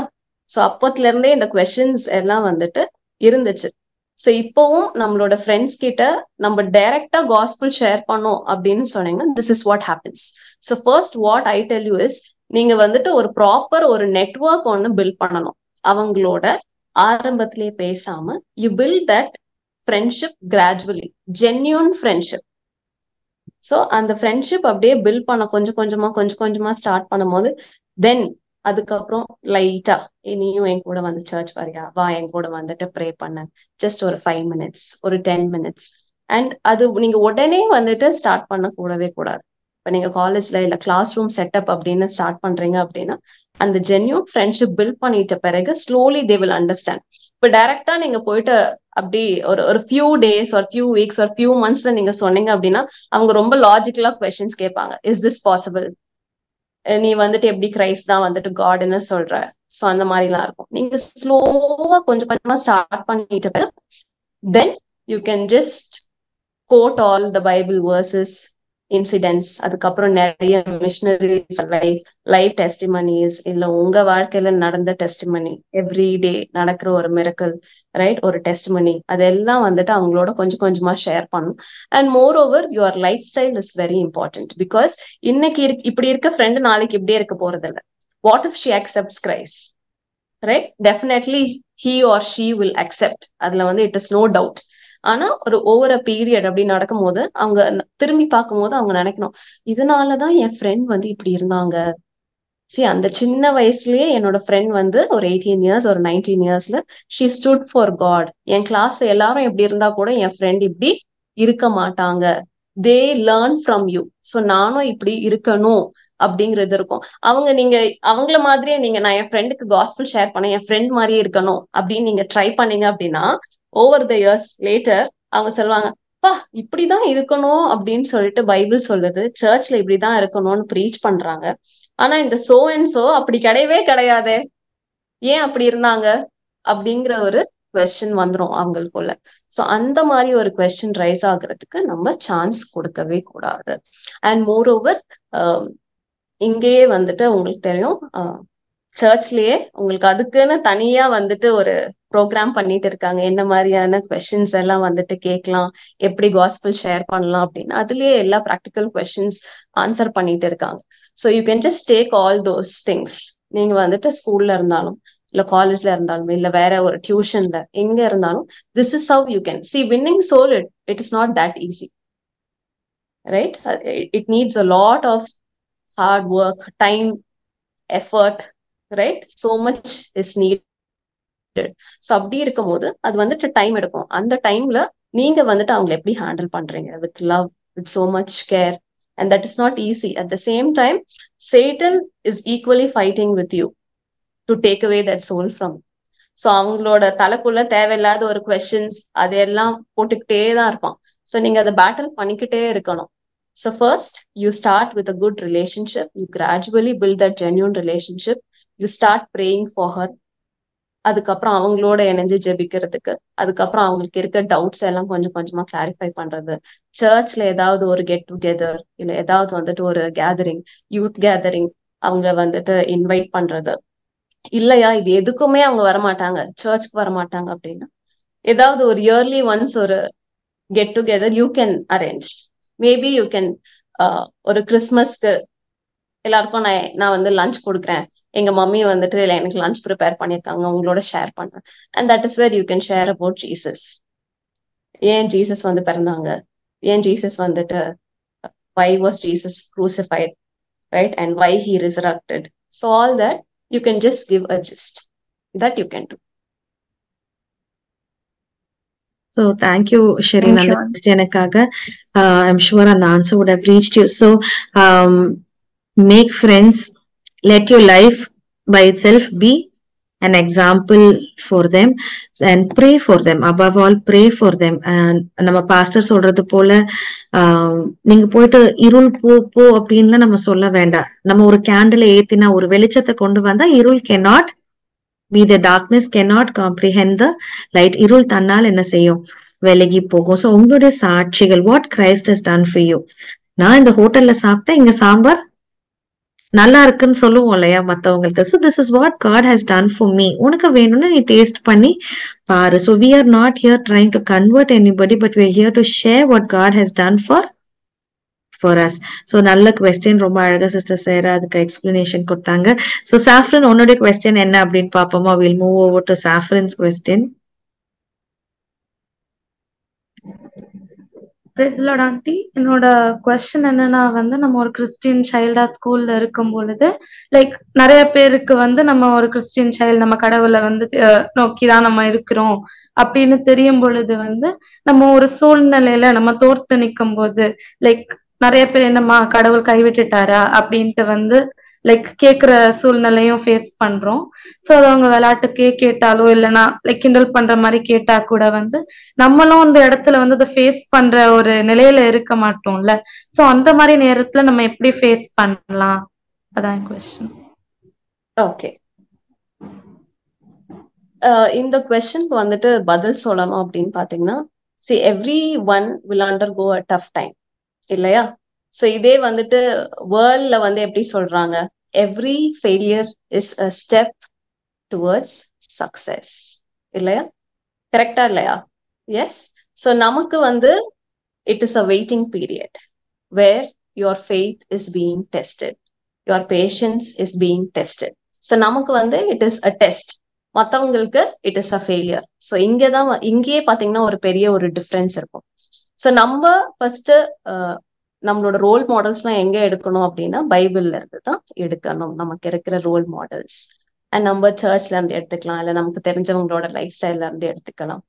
ஸோ அப்பத்துல இருந்தே இந்த கொஸ்டின்ஸ் எல்லாம் வந்துட்டு இருந்துச்சு. ஸோ இப்போவும் நம்மளோட ஃப்ரெண்ட்ஸ் கிட்ட நம்ம டைரக்டா காஸ்பிள் ஷேர் பண்ணோம் அப்படின்னு சொன்னீங்கன்னா this is what happens. So first what I tell you is, நீங்க வந்துட்டு ஒரு ப்ராப்பர் ஒரு நெட்வொர்க் ஒன்று பில்ட் பண்ணணும். அவங்களோட ஆரம்பத்திலேயே பேசாம you build that friendship gradually, genuine friendship. So அந்த ஃப்ரெண்ட்ஷிப் அப்படியே பில்ட் பண்ண கொஞ்சம் கொஞ்சமா ஸ்டார்ட் பண்ணும்போது தென் அதுக்கப்புறம் லைட்டா நீயும் என் கூட வந்து சர்ச் வரியா, வா என் கூட வந்துட்டு ப்ரே பண்ண, ஜஸ்ட் ஒரு 5 minutes, ஒரு 10 minutes. அண்ட் அது நீங்க உடனே வந்துட்டு ஸ்டார்ட் பண்ண கூடவே கூடாது. இப்போ நீங்க காலேஜ்ல இல்ல கிளாஸ் ரூம் செட்டப் அப்படின்னு ஸ்டார்ட் பண்றீங்க அப்படின்னா அந்த ஜென்யூன் ஃப்ரெண்ட்ஷிப் பில்ட் பண்ணிட்ட பிறகு ஸ்லோலி தே வில் அண்டர்ஸ்டாண்ட். இப்போ டைரக்டா நீங்க போயிட்டு அப்படி ஒரு ஃபியூ டேஸ் ஒரு ஃபியூ வீக்ஸ் ஒரு ஃபியூ மந்த்ஸ்ல நீங்க சொன்னீங்க அப்படின்னா அவங்க ரொம்ப லாஜிக்கலா கொஸ்டின்ஸ் கேட்பாங்க. Is this possible? நீ வந்துட்டு எப்படி கிரைஸ்ட் தான் வந்துட்டு காட்னு சொல்ற? ஸோ அந்த மாதிரிலாம் இருக்கும். நீங்க ஸ்லோவா கொஞ்சம் கொஞ்சமா ஸ்டார்ட் பண்ணிட்டு then you can just quote all the Bible verses, incidents, அதுக்கப்புறம் நிறைய மிஷனரிஸ் லைஃப் டெஸ்டிமனிஸ், இல்ல உங்க வாழ்க்கையில நடந்த டெஸ்டிமனி, எவ்ரி டே நடக்கிற ஒரு மிரக்கல், ரைட், ஒரு டெஸ்டிமனி, அதெல்லாம் வந்துட்டு அவங்களோட கொஞ்சம் கொஞ்சமா ஷேர் பண்ணும். And more over your life style is very important. Because இன்னைக்கு இப்படி இருக்க ஃப்ரெண்டு நாளைக்கு இப்படியே இருக்க போறது இல்லை. What if she accepts Christ, right? Definitely he or she will accept. அதுல வந்து இட் இஸ் நோ டவுட். ஆனா ஒரு ஓவர பீரியட் அப்படி நடக்கும் போது அவங்க திரும்பி பார்க்கும் போது அவங்க நினைக்கணும், இதனாலதான் என் ஃப்ரெண்ட் வந்து இப்படி இருந்தாங்க. அந்த சின்ன வயசுலயே என்னோட ஃப்ரெண்ட் வந்து ஒரு 18 years ஒரு 19 yearsல ஷி ஸ்டுட் ஃபார் காட். என் கிளாஸ்ல எல்லாரும் எப்படி இருந்தா கூட என் ஃப்ரெண்ட் இப்படி இருக்க மாட்டாங்க. They learn from you. So நானும் இப்படி இருக்கணும் அப்படிங்கிறது இருக்கும். நீங்க அவங்கள மாதிரியே நான் என் ஃப்ரெண்டுக்கு காஸ்பிள் ஷேர் பண்ண என் ஃப்ரெண்ட் மாதிரியே இருக்கணும் அப்படின்னு நீங்க ட்ரை பண்ணீங்க அப்படின்னா ஓவர் த இயர்ஸ் லேட்டர் அவங்க சொல்லுவாங்க, பா இப்படிதான் இருக்கணும் அப்படின்னு சொல்லிட்டு பைபிள் சொல்லுது, சர்ச்ல இப்படிதான் இருக்கணும்னு ப்ரீச் பண்றாங்க. ஆனா இந்த சோ அண்ட் சோ அப்படி கிடையவே கிடையாது, ஏன் அப்படி இருந்தாங்க அப்படிங்கிற ஒரு கொஸ்டின் வந்துரும் அவங்களுக்குள்ள. சோ அந்த மாதிரி ஒரு கொஸ்டின் ரைஸ் ஆகுறதுக்கு நம்ம சான்ஸ் கொடுக்கவே கூடாது. அண்ட் மோர் ஓவர் இங்கேயே வந்துட்டு உங்களுக்கு தெரியும், சர்ச்லயே உங்களுக்கு அதுக்குன்னு தனியா வந்துட்டு ஒரு ப்ரோக்ராம் பண்ணிட்டு இருக்காங்க. என்ன மாதிரியான கொஸ்டின்ஸ் எல்லாம் வந்துட்டு கேட்கலாம், எப்படி காஸ்பிள் ஷேர் பண்ணலாம் அப்படின்னு அதுலயே எல்லா ப்ராக்டிக்கல் கொஸ்டின்ஸ் ஆன்சர் பண்ணிட்டு இருக்காங்க. So you can just take all those things. நீங்க வந்துட்டு ஸ்கூல்ல இருந்தாலும் இல்ல காலேஜ்ல இருந்தாலும் இல்ல வேற ஒரு டியூஷன்ல எங்க இருந்தாலும் this is how you can see winning soul. It is not that easy, right? It needs a lot of hard work, time, effort, right? So much is need. So அப்படி இருக்கும் போது அது வந்துட்டு டைம் எடுக்கும். அந்த டைம்ல நீங்க வந்துட்டு அவங்களை எப்படி ஹேண்டில் பண்றீங்க with love, with so much care. And that is not easy. At the same time, Satan is equally fighting with you to take away that soul from you. So அவங்களோட தலைக்குள்ள தேவையில்லாத ஒரு கொஸ்டின்ஸ் அதையெல்லாம் போட்டுக்கிட்டே தான் இருப்பான். So நீங்க அதை battle பண்ணிக்கிட்டே இருக்கணும். So first you start with a good relationship. You gradually build that genuine relationship. You start praying for her. அதுக்கப்புறம் அவங்களோட இணைஞ்சு ஜெபிக்கிறதுக்கு, அதுக்கப்புறம் அவங்களுக்கு இருக்க டவுட்ஸ் எல்லாம் கொஞ்சம் கொஞ்சமா கிளாரிஃபை பண்றது, சர்ச்ல ஏதாவது ஒரு கெட் டுகெதர் இல்ல ஏதாவது வந்துட்டு ஒரு கேதரிங், யூத் கேதரிங் அவங்க வந்துட்டு இன்வைட் பண்றது. இல்லையா இது எதுக்குமே அவங்க வரமாட்டாங்க, சர்ச்சுக்கு வரமாட்டாங்க அப்படின்னா ஏதாவது ஒரு இயர்லி ஒன்ஸ் ஒரு get together you can arrange. Maybe you can ஒரு கிறிஸ்மஸ்க்கு எல்லாருக்கும் நான் வந்து லஞ்ச் கொடுக்குறேன், எங்க மம்மி வந்துட்டு இல்லை எனக்கு லஞ்ச் ப்ரிப்பேர் பண்ணியிருக்காங்க, உங்களோட ஷேர் பண்றேன். And that is where you can share about Jesus. ஏன் ஜீசஸ் வந்து பிறந்தாங்க, ஏன் ஜீசஸ் வந்துட்டு why was Jesus crucified, right? And why he resurrected. So all that you can just give a gist that you can do. So thank you, Shireen, and the question. I'm sure the answer would have reached you. So make friends, let your life by itself be an example for them, and pray for them. Above all, pray for them. And நம்ம pastor சொல்றது போல நீங்க போயிட்டு இருள் போ அப்படின்லாம் நம்ம சொல்ல வேண்டாம். நம்ம ஒரு கேண்டில் ஏத்தினா, ஒரு வெளிச்சத்தை கொண்டு வந்தா இருள் cannot be, the darkness cannot comprehend the light. இருள் தன்னால் என்ன செய்யும், விலகி போகும். ஸோ உங்களுடைய சாட்சிகள், what Christ has done for you. நான் இந்த ஹோட்டல்ல சாப்பிட்டேன், இங்க சாம்பார் நல்லா இருக்குன்னு சொல்லுவோம் இல்லையா மத்தவங்களுக்கு. So this is what God has done for me. உனக்கு வேணும்னு நீ டேஸ்ட் பண்ணி பாரு. So we are not here trying to convert anybody, but we are here to share what God has done for us. So நல்ல question, ரொம்ப அழகா sister சேரா அதுக்கு எக்ஸ்பிளனேஷன் கொடுத்தாங்க. So Saffron, உன்னோட question என்ன அப்படின்னு பாப்போமா? We'll move over to Saffron's question. Praise the Lord aunty. என்னோட கொஸ்டின் என்னன்னா வந்து, நம்ம ஒரு கிறிஸ்டியன் சைல்டா ஸ்கூல்ல இருக்கும் பொழுது லைக் நிறைய பேருக்கு வந்து நம்ம ஒரு கிறிஸ்டியன் சைல்டு, நம்ம கடவுளை வந்து நோக்கிதான் நம்ம இருக்கிறோம் அப்படின்னு தெரியும் பொழுது வந்து நம்ம ஒரு சூழ்நிலையில நம்ம தோர்த்து நிற்கும் போது லைக் நிறைய பேர் என்னம்மா கடவுள் கைவிட்டுட்டாரா அப்படின்ட்டு வந்து லைக் கேட்குற சூழ்நிலையும் ஃபேஸ் பண்றோம். ஸோ அது அவங்க விளையாட்டுக்கே கேட்டாலோ இல்லைன்னா லைக் கிண்டல் பண்ற மாதிரி கேட்டா கூட வந்து நம்மளும் அந்த இடத்துல வந்து அதை ஃபேஸ் பண்ற ஒரு நிலையில இருக்க மாட்டோம்ல. ஸோ அந்த மாதிரி நேரத்துல நம்ம எப்படி ஃபேஸ் பண்ணலாம், அதான் கொஸ்டின். ஓகே, இந்த கொஸ்டினுக்கு வந்துட்டு பதில் சொல்லணும் அப்படின்னு பாத்தீங்கன்னா, see everyone will undergo a tough time இல்லையா? ஸோ இதே வந்துட்டு வேர்ல்ட்ல வந்து எப்படி சொல்றாங்க, every failure is a step towards success இல்லையா? கரெக்டா இல்லையா? எஸ். ஸோ நமக்கு வந்து it is a waiting period where your faith is being tested, your patience is being tested. So நமக்கு வந்து இட் இஸ் அ டெஸ்ட், மற்றவங்களுக்கு it is a failure. So இங்கேயே பாத்தீங்கன்னா ஒரு பெரிய ஒரு டிஃப்ரென்ஸ் இருக்கும். ஸோ நம்ம ஃபர்ஸ்ட் நம்மளோட ரோல் மாடல்ஸ்லாம் எங்க எடுக்கணும் அப்படின்னா பைபிள்ல இருந்து தான் எடுக்கணும் நமக்கு இருக்கிற ரோல் மாடல்ஸ். அண்ட் நம்ம சர்ச்ல இருந்து எடுத்துக்கலாம், இல்லை நமக்கு தெரிஞ்சவங்களோட லைஃப் ஸ்டைல்ல இருந்து எடுத்துக்கலாம்.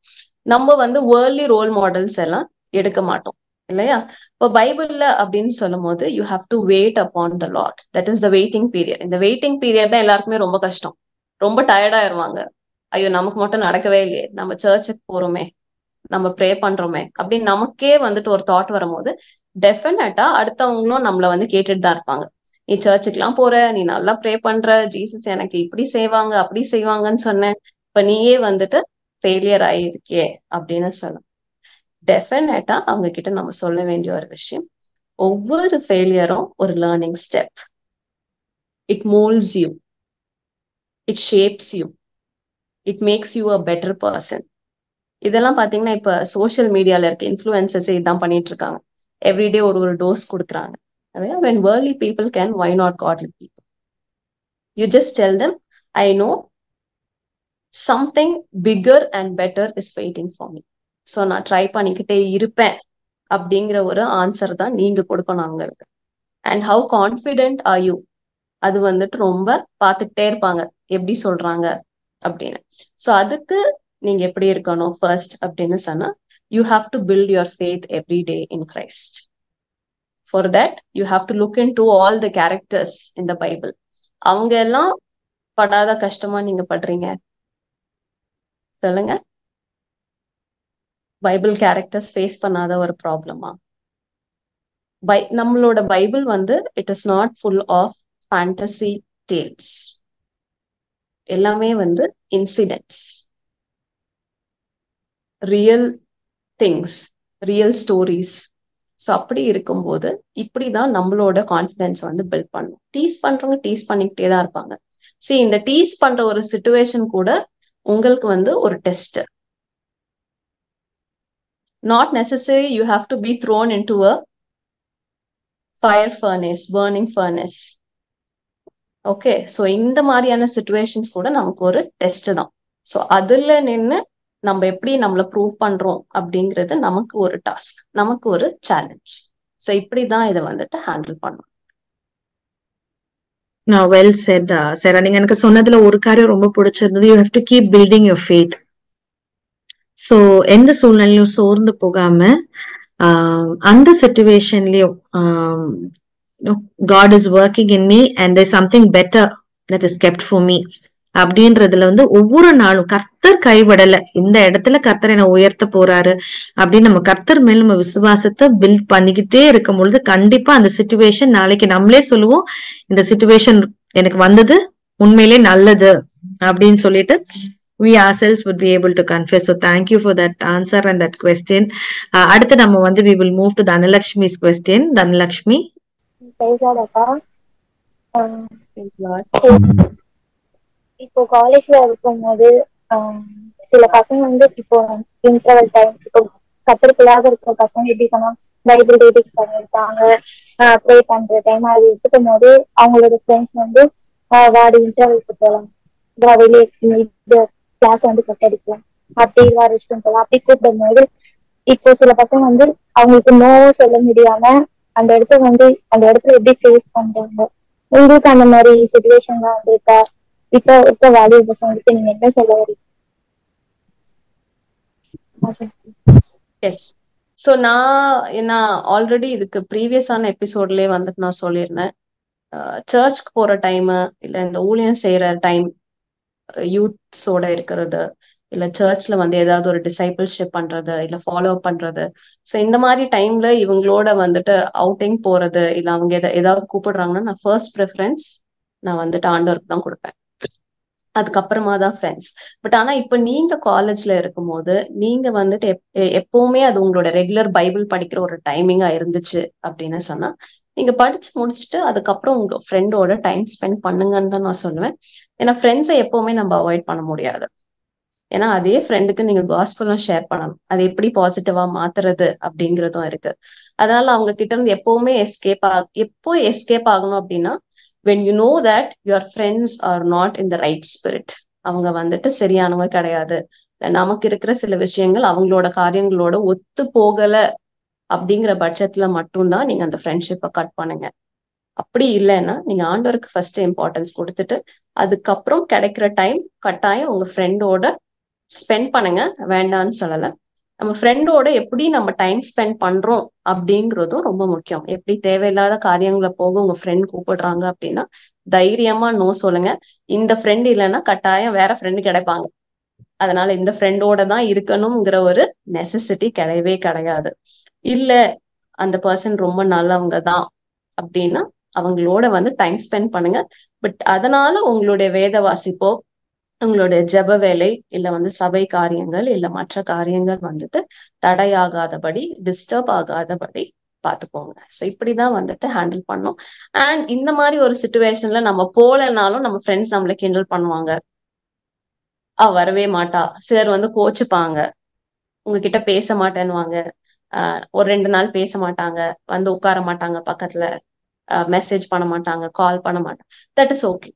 நம்ம வந்து வேர்ல்ட்லி ரோல் மாடல்ஸ் எல்லாம் எடுக்க மாட்டோம் இல்லையா? இப்போ பைபிள்ல அப்படின்னு சொல்லும் போது you have to wait upon the Lord, that is the waiting period. இந்த வெயிட்டிங் பீரியட் தான் எல்லாருக்குமே ரொம்ப கஷ்டம், ரொம்ப டயர்டாயிருவாங்க. ஐயோ நமக்கு மட்டும் நடக்கவே இல்லையே, நம்ம சர்ச்சுக்கு போறோமே, நம்ம ப்ரே பண்றோமே அப்படின்னு நமக்கே வந்துட்டு ஒரு தாட் வரும்போது டெஃபினட்டா அடுத்தவங்களும் நம்மள வந்து கேட்டுட்டு தான் இருப்பாங்க. நீ சர்ச்சுக்கெல்லாம் போற, நீ நல்லா ப்ரே பண்ற, ஜீசஸ் எனக்கு இப்படி செய்வாங்க அப்படி செய்வாங்கன்னு சொன்னேன், இப்ப நீயே வந்துட்டு ஃபெயிலியர் ஆயிருக்கே அப்படின்னு சொல்லணும். டெஃபினட்டா அவங்க கிட்ட நம்ம சொல்ல வேண்டிய ஒரு விஷயம், ஒவ்வொரு ஃபெயிலியரும் ஒரு learning step. It moulds you, it shapes you, it makes you a better person. இதெல்லாம் பாத்தீங்கன்னா இப்ப சோசியல் மீடியால இருக்க இன்ஃப்ளூயன்சர்ஸ் இதான் பண்ணிட்டு இருக்காங்க. எவ்ரிடே ஒரு டோஸ் கொடுக்குறாங்க. When worldly people can, why not godly people? You just tell them, I know something bigger and better is waiting for me. So நான் ட்ரை பண்ணிக்கிட்டே இருப்பேன் அப்படிங்கிற ஒரு ஆன்சர் தான் நீங்க கொடுக்கணும் அவங்களுக்கு. And how confident are you, அது வந்துட்டு ரொம்ப பார்த்துக்கிட்டே இருப்பாங்க எப்படி சொல்றாங்க அப்படின்னு. ஸோ அதுக்கு நீங்க எப்படி இருக்கணும் ஃபர்ஸ்ட் அப்படின்னு சொன்னா, you have to build your faith every day in Christ. For that, you have to look into all the characters in the Bible. அவங்க எல்லாம் படாத கஷ்டமா நீங்க படுறீங்க? சொல்லுங்க. பைபிள் கேரக்டர்ஸ் ஃபேஸ் பண்ணாத ஒரு ப்ராப்ளமா? நம்மளோட பைபிள் வந்து it is not full of fantasy tales. எல்லாமே வந்து incidents, real things, real stories. So அப்படி இருக்கும்போது இப்படிதான் நம்மளோட கான்ஃபிடன்ஸ் வந்து பில்ட் பண்ணும். டீஸ் பண்றவங்க டீஸ் பண்ணிக்கிட்டே தான் இருப்பாங்க. சரி, இந்த டீஸ் பண்ற ஒரு சிச்சுவேஷன் கூட உங்களுக்கு வந்து ஒரு test. Not necessary you have to be thrown into a fire furnace, burning furnace. Okay, so இந்த மாதிரியான சிச்சுவேஷன்ஸ் கூட நமக்கு ஒரு டெஸ்ட் தான். ஸோ அதுல நின்று நம்ம எப்படி நம்மளை ப்ரூவ் பண்றோம் அப்படிங்கிறது நமக்கு ஒரு டாஸ்க், நமக்கு ஒரு சேலஞ்ச். ஸோ இப்படிதான் இதை வந்துட்டு ஹேண்டில் பண்ணணும். Well said sir. நீங்க எனக்கு சொன்னதுல ஒரு காரியம் ரொம்ப பிடிச்சிருந்தது. You have to keep building your faith. So எந்த சூழ்நிலையும் சோர்ந்து போகாம அந்த சிச்சுவேஷன்லயும் God is working in me and there's something better that is kept for me அப்படின்றதுல வந்து ஒவ்வொரு நாளும் கர்த்தர் கைவிடல, இந்த இடத்துல கர்த்தர் என்ன உயர்த்த போறாரு அப்படின்னு நம்ம கர்த்தர் மேல நம்ம விசுவாசத்தை பில்ட் பண்ணிக்கிட்டே இருக்கும் பொழுது கண்டிப்பா அந்த சிச்சுவேஷன் நாளைக்கு நம்மளே சொல்லுவோம், இந்த சிச்சுவேஷன் எனக்கு வந்தது உண்மையிலே நல்லது அப்படின்னு சொல்லிட்டு we ourselves would be able to confess. So thank you for that answer and that question. அடுத்து நம்ம வந்து we will move to Dhanalakshmi's question. Dhanalakshmi. இப்போ காலேஜ்ல இருக்கும்போது சில பசங்க வந்து இப்போ இன்டர்வல் டைம் இப்போ கத்திரிக்கலாக இருக்கிற பசங்க எப்படி பண்ணா பைபிள் ரீடிங் பண்ணிருப்பாங்க, ப்ரே பண்ற டைம் அது எடுத்துக்கும் போது அவங்களோட ஃப்ரெண்ட்ஸ் வந்து வாடி இன்டர்வல்க்கு போகலாம், வெளியே கிளாஸ் வந்து கட்டடிக்கலாம், அப்படி ரெஸ்ட் ரூம் போகலாம் அப்படி கூப்பிடும் போது இப்போ சில பசங்க வந்து அவங்களுக்கு நோ சொல்ல முடியாம அந்த இடத்துல எப்படி ஃபேஸ் பண்றாங்க? உங்களுக்கு அந்த மாதிரி சிச்சுவேஷன்லாம் வந்திருக்கா? இப்ப வாலிப பசங்களுக்கு நீங்க என்ன சொல்ல வரீங்க? எஸ். ஸோ நான் ஆல்ரெடி இதுக்கு ப்ரீவியஸான எபிசோட்லயே வந்துட்டு நான் சொல்லியிருந்தேன், சர்ச்க்கு போற டைம் இல்ல இந்த ஊழியம் செய்யற டைம், யூத்ஸோட இருக்கிறது, இல்ல சர்ச்ல வந்து ஏதாவது ஒரு டிசைபிள்ஷிப் பண்றது, இல்ல ஃபாலோ அப் பண்றது. ஸோ இந்த மாதிரி டைம்ல இவங்களோட வந்துட்டு அவுட்டிங் போறது, இல்ல அவங்க ஏதாவது கூப்பிடுறாங்கன்னா நான் ஃபர்ஸ்ட் ப்ரிஃபரன்ஸ் நான் வந்துட்டு ஆண்டவருக்கு தான் கொடுப்பேன், அதுக்கப்புறமா தான் ஃப்ரெண்ட்ஸ். பட் ஆனா இப்ப நீங்க காலேஜ்ல இருக்கும் போது நீங்க வந்துட்டு எப்பவுமே அது உங்களோட ரெகுலர் பைபிள் படிக்கிற ஒரு டைமிங்கா இருந்துச்சு அப்படின்னு சொன்னா நீங்க படிச்சு முடிச்சுட்டு அதுக்கப்புறம் உங்க ஃப்ரெண்டோட டைம் ஸ்பெண்ட் பண்ணுங்கன்னு தான் நான் சொல்லுவேன். ஏன்னா ஃப்ரெண்ட்ஸை எப்பவுமே நம்ம அவாய்ட் பண்ண முடியாது. ஏன்னா அதே ஃப்ரெண்டுக்கு நீங்க காஸ்பலும் ஷேர் பண்ணணும், அது எப்படி பாசிட்டிவா மாத்துறது அப்படிங்கிறதும் இருக்கு. அதனால அவங்க கிட்ட இருந்து எப்பவுமே எப்போ எஸ்கேப் ஆகணும் அப்படின்னா when you know that your friends are not in the right spirit, அவங்க வந்துட்டு சரியானவங்க கிடையாது, நமக்கு இருக்கிற சில விஷயங்கள் அவங்களோட காரியங்களோட ஒத்து போகல அப்படிங்கிற பட்சத்துல மட்டும்தான் நீங்க அந்த ஃப்ரெண்ட்ஷிப்பை கட் பண்ணுங்க. அப்படி இல்லைன்னா நீங்க ஆண்டவருக்கு ஃபர்ஸ்ட் இம்பார்ட்டன்ஸ் கொடுத்துட்டு அதுக்கப்புறம் கிடைக்கிற டைம் கட்டாயம் உங்க ஃப்ரெண்டோட ஸ்பெண்ட் பண்ணுங்க, வேண்டான்னு சொல்லல. நம்ம ஃப்ரெண்டோட எப்படி நம்ம டைம் ஸ்பெண்ட் பண்றோம் அப்படிங்கிறதும் ரொம்ப முக்கியம். எப்படி தேவையில்லாத காரியங்களை போக உங்க ஃப்ரெண்ட் கூப்பிடுறாங்க அப்படின்னா தைரியமா நோ சொல்லுங்க. இந்த ஃப்ரெண்ட் இல்லைன்னா கட்டாயம் வேற ஃப்ரெண்டு கிடைப்பாங்க, அதனால இந்த ஃப்ரெண்டோட தான் இருக்கணுங்கிற ஒரு நெசசிட்டி கிடையவே கிடையாது. இல்ல அந்த பர்சன் ரொம்ப நல்லவங்க தான் அப்படின்னா அவங்களோட வந்து டைம் ஸ்பெண்ட் பண்ணுங்க. பட் அதனால உங்களுடைய வேத வாசிப்போ, உங்களுடைய ஜெப வேலை, இல்ல வந்து சபை காரியங்கள், இல்ல மற்ற காரியங்கள் வந்துட்டு தடையாகாதபடி, டிஸ்டர்ப் ஆகாதபடி பாத்துக்கோங்க. ஸோ இப்படிதான் வந்துட்டு ஹேண்டில் பண்ணோம். அண்ட் இந்த மாதிரி ஒரு சிச்சுவேஷன்ல நம்ம போலனாலும் நம்ம ஃப்ரெண்ட்ஸ் நம்மளை கிண்டல் பண்ணுவாங்க, வரவே மாட்டா, சிலர் வந்து கோச்சுப்பாங்க, உங்ககிட்ட பேச மாட்டேன்னுவாங்க, ஒரு 2 நாள் பேச மாட்டாங்க, வந்து உட்கார மாட்டாங்க பக்கத்துல, மெசேஜ் பண்ண மாட்டாங்க, கால் பண்ண மாட்டாங்க. That is okay.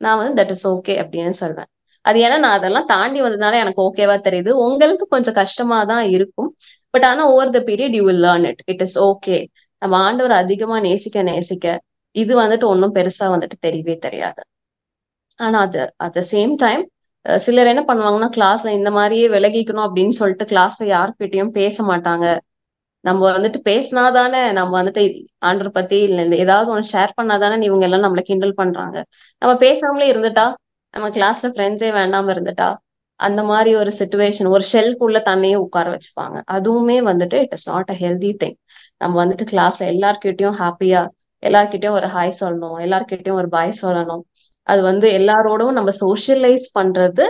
நான் வந்து தட் இஸ் ஓகே அப்படின்னு சொல்வேன். அது ஏன்னா நான் அதெல்லாம் தாண்டி வந்ததுனால எனக்கு ஓகேவா தெரியுது. உங்களுக்கு கொஞ்சம் கஷ்டமா தான் இருக்கும். பட் ஆனா over the period you will learn it. It is okay. நம்ம ஆண்டவர் அதிகமா நேசிக்க இது வந்துட்டு ஒன்றும் பெருசா வந்துட்டு தெரியவே தெரியாது. ஆனா அது அட் த சேம் டைம் சிலர் என்ன பண்ணுவாங்கன்னா கிளாஸ்ல இந்த மாதிரியே விலகிக்கணும் அப்படின்னு சொல்லிட்டு கிளாஸ்ல யார்கிட்டயும் பேச மாட்டாங்க, நம்ம வந்துட்டு பேசினாதானே, நம்ம வந்துட்டு ஆண்டவர் பத்தி இல்ல இந்த ஏதாவது ஒண்ணு ஷேர் பண்ணாதானே இவங்க எல்லாம் நம்மள கிண்டல் பண்றாங்க. நம்ம பேசாமலே இருந்துட்டா, நம்ம கிளாஸ்ல ஃப்ரெண்ட்ஸே வேண்டாம இருந்துட்டா, அந்த மாதிரி ஒரு சிச்சுவேஷன், ஒரு ஷெல்குள்ள தன்னையே உட்கார வச்சுப்பாங்க. அதுவுமே வந்துட்டு it is not a healthy thing. நம்ம வந்துட்டு கிளாஸ்ல எல்லார்கிட்டயும் ஹாப்பியா, எல்லார்கிட்டயும் ஒரு ஹாய் சொல்லணும், எல்லார்கிட்டயும் ஒரு பாய் சொல்லணும். அது வந்து எல்லாரோடும் நம்ம சோஷியலைஸ் பண்றது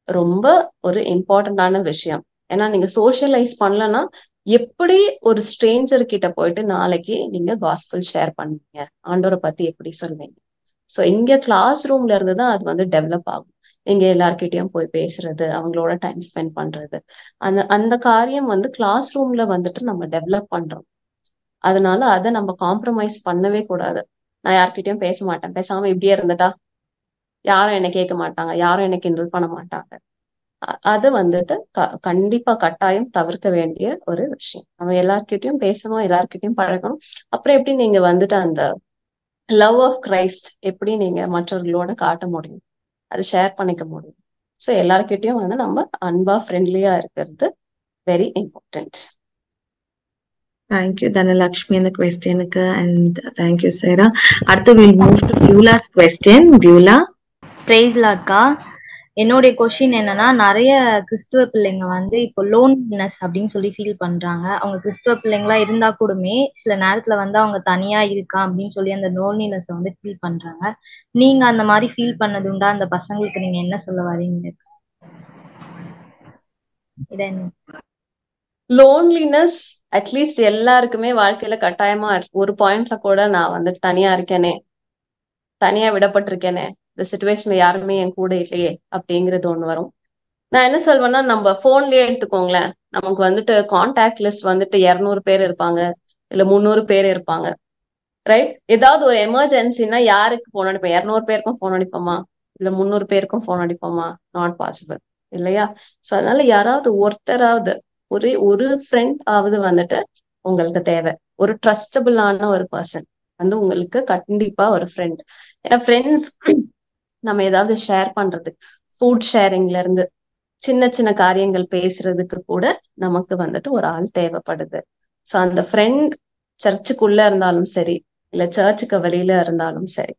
ரொம்ப ஒரு இம்பார்ட்டன்டான விஷயம். ஏன்னா நீங்க சோஷியலைஸ் பண்ணலன்னா எப்படி ஒரு ஸ்ட்ரேஞ்சர் கிட்ட போயிட்டு நாளைக்கு நீங்க காஸ்பல் ஷேர் பண்ணுவீங்க, ஆண்டவரை பத்தி எப்படி சொல்வீங்க? சோ இங்க கிளாஸ் ரூம்ல இருந்து தான் அது வந்து டெவலப் ஆகும். நீங்க எல்லார்கிட்டயும் போய் பேசுறது, அவங்களோட டைம் ஸ்பெண்ட் பண்றது, அந்த அந்த காரியம் வந்து கிளாஸ் ரூம்ல வந்துட்டு நம்ம டெவலப் பண்றோம். அதனால அதை நம்ம காம்ப்ரமைஸ் பண்ணவே கூடாது. நான் யார்கிட்டயும் பேச மாட்டேன், பேசாம இப்படியே இருந்துட்டா யாரும் என்ன கேட்க மாட்டாங்க, யாரும் என்ன கிண்டல் பண்ண மாட்டாங்க. அது வந்துட்டு கண்டிப்பா கட்டாயம் தவிர்க்க வேண்டிய ஒரு விஷயம். நம்ம எல்லார்கிட்டயும் பேசணும், எல்லார்கிட்டயும் பழகணும். அப்புறம் எப்படி நீங்க வந்துட்டு அந்த லவ் ஆஃப் கிரைஸ்ட் எப்படி நீங்க மற்றவர்களோட காட்ட முடியும், அது ஷேர் பண்ணிக்க முடியும். ஸோ எல்லார்கிட்டயும் வந்து நம்ம அன்பா ஃப்ரெண்ட்லியா இருக்கிறது வெரி இம்பார்ட்டன்ட். தேங்க்யூ தனலட்சுமி அந்த கொஸ்டினுக்கு அண்ட் தேங்க்யூ சேரா. அடுத்து will move to Beulah's question. Beulah. Praise லாட்கா. என்னுடைய கொஸ்டின் என்னன்னா, நிறைய கிறிஸ்துவ பிள்ளைங்க வந்து இப்போ லோன்லினஸ் அப்படின்னு சொல்லி ஃபீல் பண்றாங்க. அவங்க கிறிஸ்துவ பிள்ளைங்களா இருந்தா கூடமே சில நேரத்துல வந்து அவங்க தனியா இருக்கா அப்படின்னு சொல்லி அந்த லோன்லினஸ் வந்து ஃபீல் பண்றாங்க. நீங்க அந்த மாதிரி ஃபீல் பண்ணது உண்டா? அந்த பசங்களுக்கு நீங்க என்ன சொல்ல வரீங்க? லோன்லினஸ் அட்லீஸ்ட் எல்லாருக்குமே வாழ்க்கையில கட்டாயமா ஒரு பாயிண்ட்ல கூட நான் வந்துட்டு தனியா இருக்கேனே, தனியா விடப்பட்டிருக்கேனே, இந்த சிச்சுவேஷன்ல யாருமே என் கூட இல்லையே அப்படிங்கிறது ஒண்ணு வரும். நான் என்ன சொல்வேன்னா, நம்ம போன்லயே எடுத்துக்கோங்களேன், நமக்கு வந்துட்டு கான்டாக்ட் லிஸ்ட் வந்துட்டு 200 பேர் இருப்பாங்க, இல்ல 300 பேர் இருப்பாங்க, ரைட்? ஏதாவது ஒரு எமர்ஜென்சின்னா யாருக்கு போன் அடிப்போம்? 200 பேருக்கும் போன் அடிப்போமா, இல்ல 300 பேருக்கும் போன் அடிப்போமா? நாட் பாசிபிள் இல்லையா? சோ அதனால யாராவது ஒருத்தராவது, ஒரு ஃப்ரெண்ட் ஆவது வந்துட்டு உங்களுக்கு தேவை. ஒரு ட்ரஸ்டபிளான ஒரு பர்சன் வந்து உங்களுக்கு கண்டிப்பா ஒரு ஃப்ரெண்ட். ஏன்னா ஃப்ரெண்ட்ஸ் நம்ம ஏதாவது ஷேர் பண்றது, ஃபுட் ஷேரிங்ல இருந்து சின்ன சின்ன காரியங்கள் பேசுறதுக்கு கூட நமக்கு வந்துட்டு ஒரு ஆள் தேவைப்படுது. ஸோ அந்த ஃப்ரெண்ட் சர்ச்சுக்குள்ள இருந்தாலும் சரி, இல்ல சர்ச்சுக்கு வெளியில இருந்தாலும் சரி.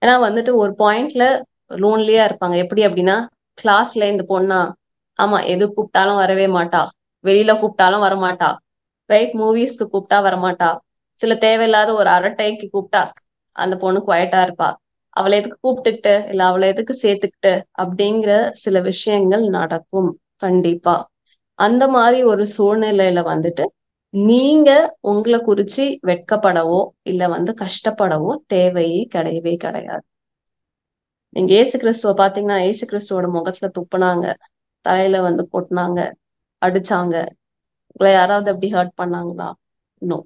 ஏன்னா வந்துட்டு ஒரு பாயிண்ட்ல லோன்லியா இருப்பாங்க. எப்படி அப்படின்னா, கிளாஸ்ல இந்த பொண்ணா, ஆமா எது கூப்பிட்டாலும் வரவே மாட்டா, வெளியில கூப்பிட்டாலும் வரமாட்டா, ரைட்? மூவிஸ்க்கு கூப்பிட்டா வரமாட்டா, சில தேவையில்லாத ஒரு அரட்டைக்கு கூப்பிட்டா அந்த பொண்ணு குவைட்டா இருப்பா, அவளை எதுக்கு கூப்பிட்டுக்கிட்டு, இல்ல அவளை எதுக்கு சேர்த்துக்கிட்டு அப்படிங்கிற சில விஷயங்கள் நடக்கும் கண்டிப்பா. அந்த மாதிரி ஒரு சூழ்நிலையில வந்துட்டு நீங்க உங்களை குறிச்சு வெட்கப்படவோ இல்ல வந்து கஷ்டப்படவோ தேவையே கிடையவே கிடையாது. நீங்க ஏசு கிறிஸ்துவ பாத்தீங்கன்னா, ஏசு கிறிஸ்துவோட முகத்துல துப்புனாங்க, தலையில வந்து கொட்டினாங்க, அடிச்சாங்க. உங்களை யாராவது அப்படி ஹர்ட் பண்ணாங்களா? No,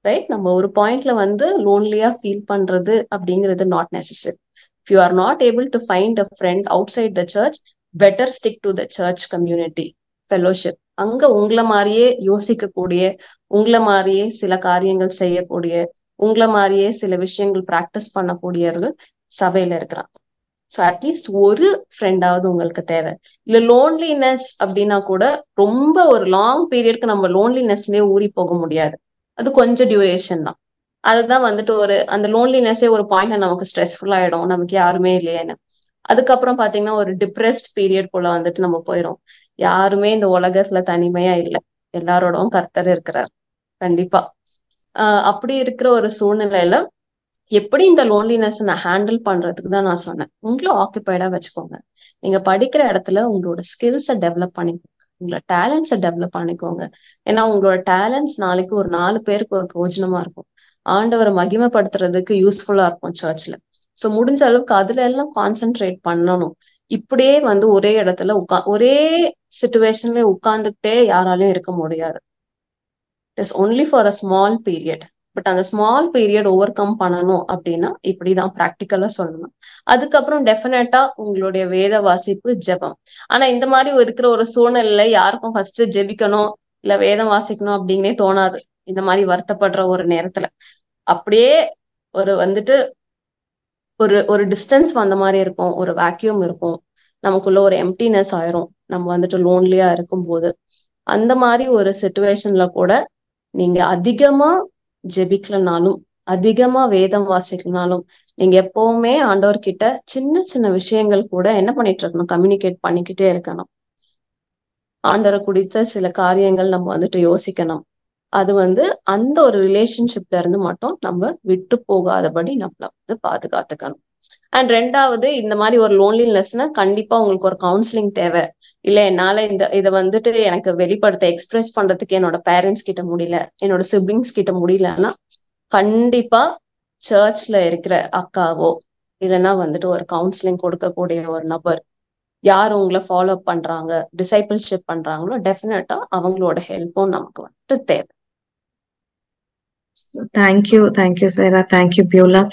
right? நம்ம ஒரு பாயிண்ட்ல வந்து லோன்லியா ஃபீல் பண்றது அப்படிங்கிறது not necessary. If you are not able to find a friend outside the church, better stick to the church community fellowship. அங்க உங்களை மாதிரியே யோசிக்கக்கூடிய, உங்களை மாதிரியே சில காரியங்கள் செய்யக்கூடிய, உங்களை மாதிரியே சில விஷயங்கள் பிராக்டிஸ் பண்ணக்கூடியவர்கள் சபையில இருக்கிறாங்க. ஸோ அட்லீஸ்ட் ஒரு ஃப்ரெண்டாவது உங்களுக்கு தேவை. இல்ல லோன்லினஸ் அப்படின்னா கூட ரொம்ப ஒரு லாங் பீரியட்க்கு நம்ம லோன்லினஸ்லயே ஊறி போக முடியாது. அது கொஞ்சம் டியூரேஷன் தான். அதுதான் வந்துட்டு ஒரு அந்த லோன்லினஸே ஒரு பாயிண்ட்ல நமக்கு ஸ்ட்ரெஸ்ஃபுல் ஆயிடும், நமக்கு யாருமே இல்லையேன்னு. அதுக்கப்புறம் பாத்தீங்கன்னா ஒரு டிப்ரெஸ்ட் பீரியட் போல வந்துட்டு நம்ம போயிடும். யாருமே இந்த உலகத்துல தனிமையா இல்லை, எல்லாரோடவும் கர்த்தர் இருக்கிறார் கண்டிப்பா. அப்படி இருக்கிற ஒரு சூழ்நிலையில எப்படி இந்த லோன்லினஸ் நான் ஹேண்டில் பண்றதுக்கு தான் நான் சொன்னேன், உங்களை ஆக்குபைடா வச்சுக்கோங்க. நீங்க படிக்கிற இடத்துல உங்களோட ஸ்கில்ஸை டெவலப் பண்ணிக்கோங்க, உங்களோட டேலண்ட்ஸை டெவலப் பண்ணிக்கோங்க. ஏன்னா உங்களோட டேலண்ட்ஸ் நாளைக்கு ஒரு 4 பேருக்கு ஒரு பிரயோஜனமா இருக்கும், ஆண்டவரை மகிமைப்படுத்துறதுக்கு யூஸ்ஃபுல்லா இருக்கும் சர்ச்ல. ஸோ முடிஞ்ச அளவுக்கு அதுல எல்லாம் கான்சென்ட்ரேட் பண்ணணும். இப்படியே வந்து ஒரே இடத்துல ஒரே சிச்சுவேஷன்ல உட்கார்ந்துகிட்டே யாராலையும் இருக்க முடியாது. It's only for a small period. But அந்த ஸ்மால் பீரியட் ஓவர் கம் பண்ணணும் அப்படின்னா இப்படிதான் ப்ராக்டிக்கலா சொல்லணும். அதுக்கப்புறம் டெஃபினட்டா உங்களுடைய வேத வாசிப்பு, ஜெபம். ஆனா இந்த மாதிரி இருக்கிற ஒரு சூழ்நிலையில யாருக்கும் ஃபர்ஸ்ட் ஜெபிக்கணும் இல்ல வேதம் வாசிக்கணும் அப்படின்னே தோணாது. இந்த மாதிரி வருத்தப்படுற ஒரு நேரத்துல அப்படியே ஒரு வந்துட்டு ஒரு டிஸ்டன்ஸ் வந்த மாதிரி இருக்கும், ஒரு வேக்யூம் இருக்கும், நமக்குள்ள ஒரு எம்டினஸ் ஆயிரும் நம்ம வந்துட்டு லோன்லியா இருக்கும் போது. அந்த மாதிரி ஒரு சிச்சுவேஷன்ல கூட நீங்க அதிகமா ஜெபிக்கலனாலும், அதிகமா வேதம் வாசிக்கலனாலும், நீங்க எப்பவுமே ஆண்டவர்கிட்ட சின்ன சின்ன விஷயங்கள் கூட என்ன பண்ணிட்டு இருக்கணும், கம்யூனிகேட் பண்ணிக்கிட்டே இருக்கணும். ஆண்டவரை குறித்த சில காரியங்கள் நம்ம வந்துட்டு யோசிக்கணும். அது அந்த ஒரு ரிலேஷன்ஷிப்ல இருந்து மட்டும் நம்ம விட்டு போகாதபடி நம்மள பாதுகாத்துக்கணும். அண்ட் 2வது, இந்த மாதிரி ஒரு லோன்லினஸ்னா கண்டிப்பா உங்களுக்கு ஒரு கவுன்சிலிங் தேவை. இல்ல என்னால இதை எனக்கு வெளிப்படுத்த எக்ஸ்பிரஸ் பண்றதுக்கு என்னோட பேரண்ட்ஸ் கிட்ட முடியல, என்னோட சிப்ளிங்ஸ் கிட்ட முடியலன்னா கண்டிப்பா சர்ச்ல இருக்கிற அக்காவோ இல்லைன்னா ஒரு கவுன்சிலிங் கொடுக்கக்கூடிய ஒரு நபர் யார் உங்களை ஃபாலோ பண்றாங்க, டிசைபிள்ஷிப் பண்றாங்களோ டெஃபினட்டா அவங்களோட ஹெல்ப்பும் நமக்கு தேவை. தேங்க்யூ சேரா, தேங்க்யூ பியூலா.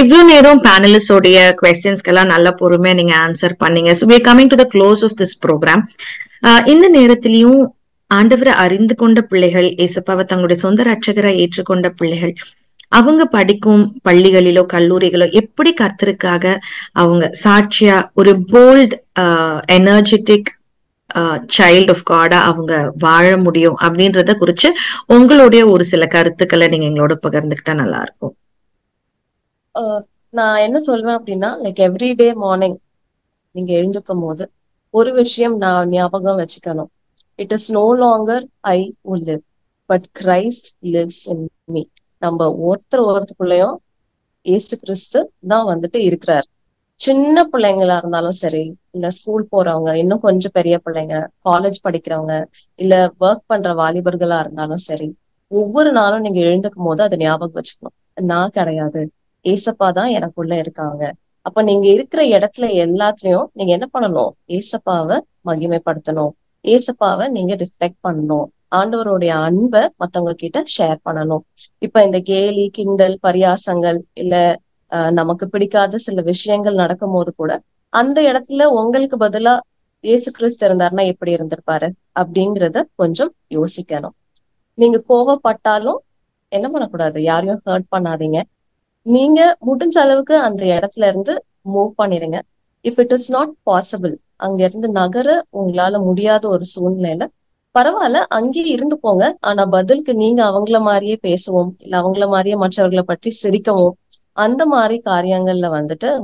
இவ்வளவு நேரம் பேனலிஸ்டோடைய கொஸ்டின்ஸ்க்கெல்லாம் நல்ல பொறுமையா நீங்க ஆன்சர் பண்ணீங்க. So we are coming to the close of this program. இந்த நேரத்திலையும் ஆண்டவரை அறிந்து கொண்ட பிள்ளைகள், இயேசுப்பாவை தங்களுடைய சொந்த ரட்சகரை ஏற்றுக்கொண்ட பிள்ளைகள், அவங்க படிக்கும் பள்ளிகளிலோ கல்லூரிகளோ எப்படி கர்த்தருக்காக அவங்க சாட்சியா ஒரு போல்ட் எனர்ஜெட்டிக் சைல்ட் ஆஃப் காடா அவங்க வாழ முடியும் அப்படின்றத குறிச்சு உங்களுடைய ஒரு சில கருத்துக்களை நீங்க எங்களோட பகிர்ந்துக்கிட்டா நல்லா இருக்கும். நான் என்ன சொல்வேன் அப்படின்னா, லைக் எவ்ரிடே மார்னிங் நீங்க எழுந்துக்கும் போது ஒரு விஷயம் நான் ஞாபகம் வச்சுக்கணும். It is no longer I who live, but Christ lives in me. நம்ம ஒருத்தருக்குள்ளயும் இயேசு கிறிஸ்து தான் இருக்கிறார். சின்ன பிள்ளைங்களா இருந்தாலும் சரி, இல்ல ஸ்கூல் போறவங்க, இன்னும் கொஞ்சம் பெரிய பிள்ளைங்க, காலேஜ் படிக்கிறவங்க, இல்ல ஒர்க் பண்ற வாலிபர்களா இருந்தாலும் சரி, ஒவ்வொரு நாளும் நீங்க எழுந்துக்கும் போது அதை ஞாபகம் வச்சுக்கணும். நான் கிடையாது, ஏசப்பா தான் எனக்குள்ள இருக்காங்க. அப்ப நீங்க இருக்கிற இடத்துல எல்லாத்துலயும் நீங்க என்ன பண்ணணும், ஏசப்பாவை மகிமைப்படுத்தணும், ஏசப்பாவை நீங்க ரிஃப்ளெக்ட் பண்ணணும், ஆண்டவருடைய அன்பை மத்தவங்க கிட்ட ஷேர் பண்ணணும். இப்ப இந்த கேலி கிண்டல் பரியாசங்கள் இல்ல நமக்கு பிடிக்காத சில விஷயங்கள் நடக்கும் போது கூட அந்த இடத்துல உங்களுக்கு பதிலா இயேசு கிறிஸ்து இருந்தாருன்னா எப்படி இருந்திருப்பாரு அப்படிங்கிறத கொஞ்சம் யோசிக்கணும். நீங்க கோவப்பட்டாலும் என்ன பண்ணக்கூடாது, யாரையும் ஹர்ட் பண்ணாதீங்க. நீங்க முடிஞ்ச அளவுக்கு அந்த இடத்துல இருந்து மூவ் பண்ணிடுங்க. If it is not possible, அங்க இருந்து நகர உங்களால முடியாத ஒரு சூழ்நிலையில பரவாயில்ல, அங்கேயே இருந்து போங்க. ஆனா பதிலுக்கு நீங்க அவங்கள மாதிரியே பேசவும் இல்ல அவங்கள மாதிரியே மற்றவர்களை பற்றி சிரிக்கவும் அந்த மாதிரி காரியங்கள்ல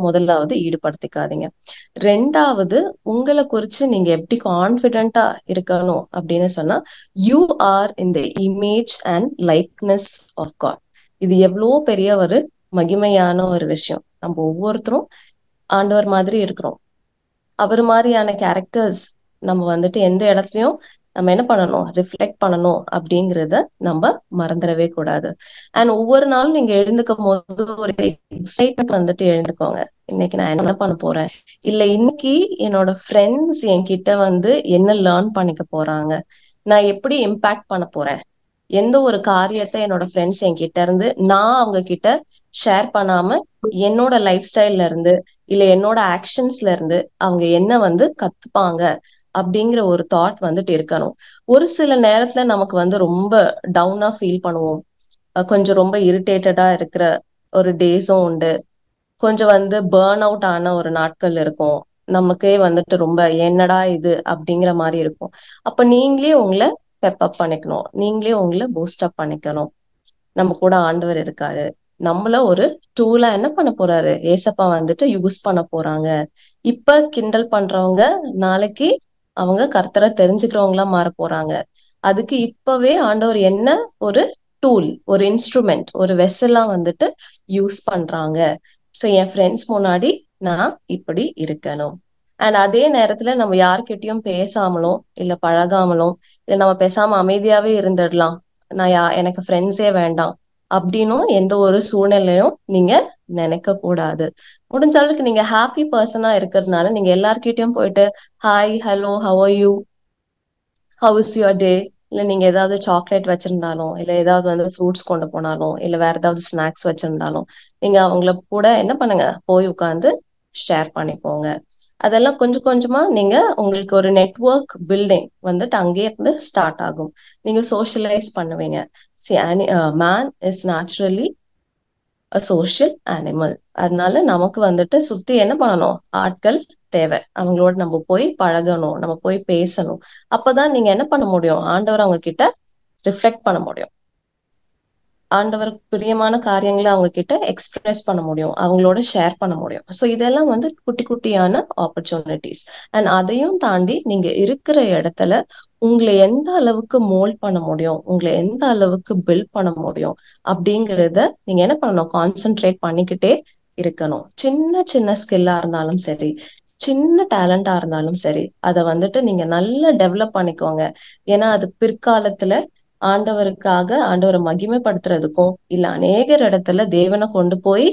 முதலாவது ஈடுபடுத்திக்காதீங்க. 2வது, உங்களை குறிச்சு நீங்க எப்படி கான்பிடென்டா இருக்கணும் அப்படின்னு சொன்னா, you are in the image and likeness of God. இது எவ்வளோ பெரிய ஒரு மகிமையான ஒரு விஷயம். நம்ம ஒவ்வொருத்தரும் ஆண்டவர் மாதிரி இருக்கிறோம். அவர் மாதிரியான கேரக்டர்ஸ் நம்ம எந்த இடத்துலயும் நம்ம என்ன பண்ணணும், ரிஃப்ளெக்ட் பண்ணணும் அப்படிங்கிறத நம்ம மறந்துடவே கூடாது. அண்ட் ஒவ்வொரு நாளும் நீங்க எழுந்துக்கும் போது ஒரு எக்ஸைட்மெண்ட் எழுந்துக்கோங்க. இன்னைக்கு நான் என்ன பண்ண போறேன், இல்ல இன்னைக்கு என்னோட ஃப்ரெண்ட்ஸ் என்கிட்ட என்ன லேர்ன் பண்ணிக்க போறாங்க, நான் எப்படி இம்பாக்ட் பண்ண போறேன், எந்த ஒரு காரியத்தை என்னோட ஃப்ரெண்ட்ஸ் என்கிட்ட இருந்து நான் அவங்க கிட்ட ஷேர் பண்ணாம என்னோட லைஃப் ஸ்டைல்ல இருந்து இல்ல என்னோட ஆக்ஷன்ஸ்ல இருந்து அவங்க என்ன கத்துப்பாங்க அப்படிங்கிற ஒரு தாட் இருக்கணும். ஒரு சில நேரத்துல நமக்கு ரொம்ப டவுனா ஃபீல் பண்ணுவோம், கொஞ்சம் ரொம்ப இரிட்டேட்டடா இருக்கிற ஒரு டேஸும் உண்டு, கொஞ்சம் பேர்ன் அவுட் ஆன ஒரு நாட்கள் இருக்கும், நமக்கே ரொம்ப என்னடா இது அப்படிங்கிற மாதிரி இருக்கும். அப்ப நீங்களே உங்களை பெப்பப் பண்ணிக்கணும், நீங்களே உங்களை பூஸ்ட் அப் பண்ணிக்கணும். நம்ம கூட ஆண்டவர் இருக்காரு, நம்மள ஒரு டூலா என்ன பண்ண போறாரு, ஏசப்பா யூஸ் பண்ண போறாங்க. இப்ப கிண்டல் பண்றவங்க நாளைக்கு அவங்க கர்த்தரை தெரிஞ்சுக்கிறவங்களா மாற போறாங்க. அதுக்கு இப்பவே ஆண்டவர் என்ன ஒரு டூல், ஒரு இன்ஸ்ட்ருமெண்ட், ஒரு வெசலா யூஸ் பண்றாங்க. சோ என் ஃப்ரெண்ட்ஸ் முன்னாடி நான் இப்படி இருக்கணும். அண்ட் அதே நேரத்துல நம்ம யார்கிட்டயும் பேசாமலும் இல்ல பழகாமலும் இல்ல நம்ம பேசாம அமைதியாவே இருந்துடலாம், நான் எனக்கு ஃப்ரெண்ட்ஸே வேண்டாம் அப்படின்னும் எந்த ஒரு சூழ்நிலையும் நீங்க நினைக்க கூடாது. முடிஞ்ச அளவுக்கு நீங்க ஹாப்பி பர்சனா இருக்கிறதுனால நீங்க எல்லார்கிட்டயும் போயிட்டு hi hello how are you, how is your day, இல்ல நீங்க ஏதாவது சாக்லேட் வச்சிருந்தாலும் இல்ல ஏதாவது ஃப்ரூட்ஸ் கொண்டு போனாலும் இல்ல வேற ஏதாவது ஸ்நாக்ஸ் வச்சிருந்தாலும் நீங்க அவங்கள கூட என்ன பண்ணுங்க, போய் உட்காந்து ஷேர் பண்ணிக்கோங்க. அதெல்லாம் கொஞ்சம் கொஞ்சமா நீங்க உங்களுக்கு ஒரு நெட்வொர்க் பில்டிங் அங்கேயே இருந்து ஸ்டார்ட் ஆகும். நீங்க சோஷியலைஸ் பண்ணுவீங்க. Man is naturally a social animal. அதனால நமக்கு சுத்தி என்ன பண்ணணும், ஆட்கள் தேவை. அவங்களோட நம்ம போய் பழகணும், நம்ம போய் பேசணும். அப்பதான் நீங்க என்ன பண்ண முடியும், ஆண்டவர் அவங்க கிட்ட ரிஃப்ளெக்ட் பண்ண முடியும். ஆண்டவருக்கு பிரியமான காரியங்களை அவங்க கிட்ட எக்ஸ்பிரஸ் பண்ண முடியும், அவங்களோட ஷேர் பண்ண முடியும். ஸோ இதெல்லாம் வந்து குட்டி குட்டியான ஆப்பர்ச்சுனிட்டிஸ். அண்ட் அதையும் தாண்டி நீங்க இருக்கிற இடத்துல உங்களை எந்த அளவுக்கு மோல்ட் பண்ண முடியும், உங்களை எந்த அளவுக்கு பில்ட் பண்ண முடியும் அப்படிங்கிறத நீங்க என்ன பண்ணணும், கான்சென்ட்ரேட் பண்ணிக்கிட்டே இருக்கணும். சின்ன சின்ன ஸ்கில்லா இருந்தாலும் சரி, சின்ன டேலண்டா இருந்தாலும் சரி, அதை வந்துட்டு நீங்க நல்லா டெவலப் பண்ணிக்கோங்க. ஏன்னா அது பிற்காலத்துல ஆண்டவரை மகிமைப்படுத்துறதுக்கும் இல்ல அநேகர் இடத்துல தேவனை கொண்டு போய்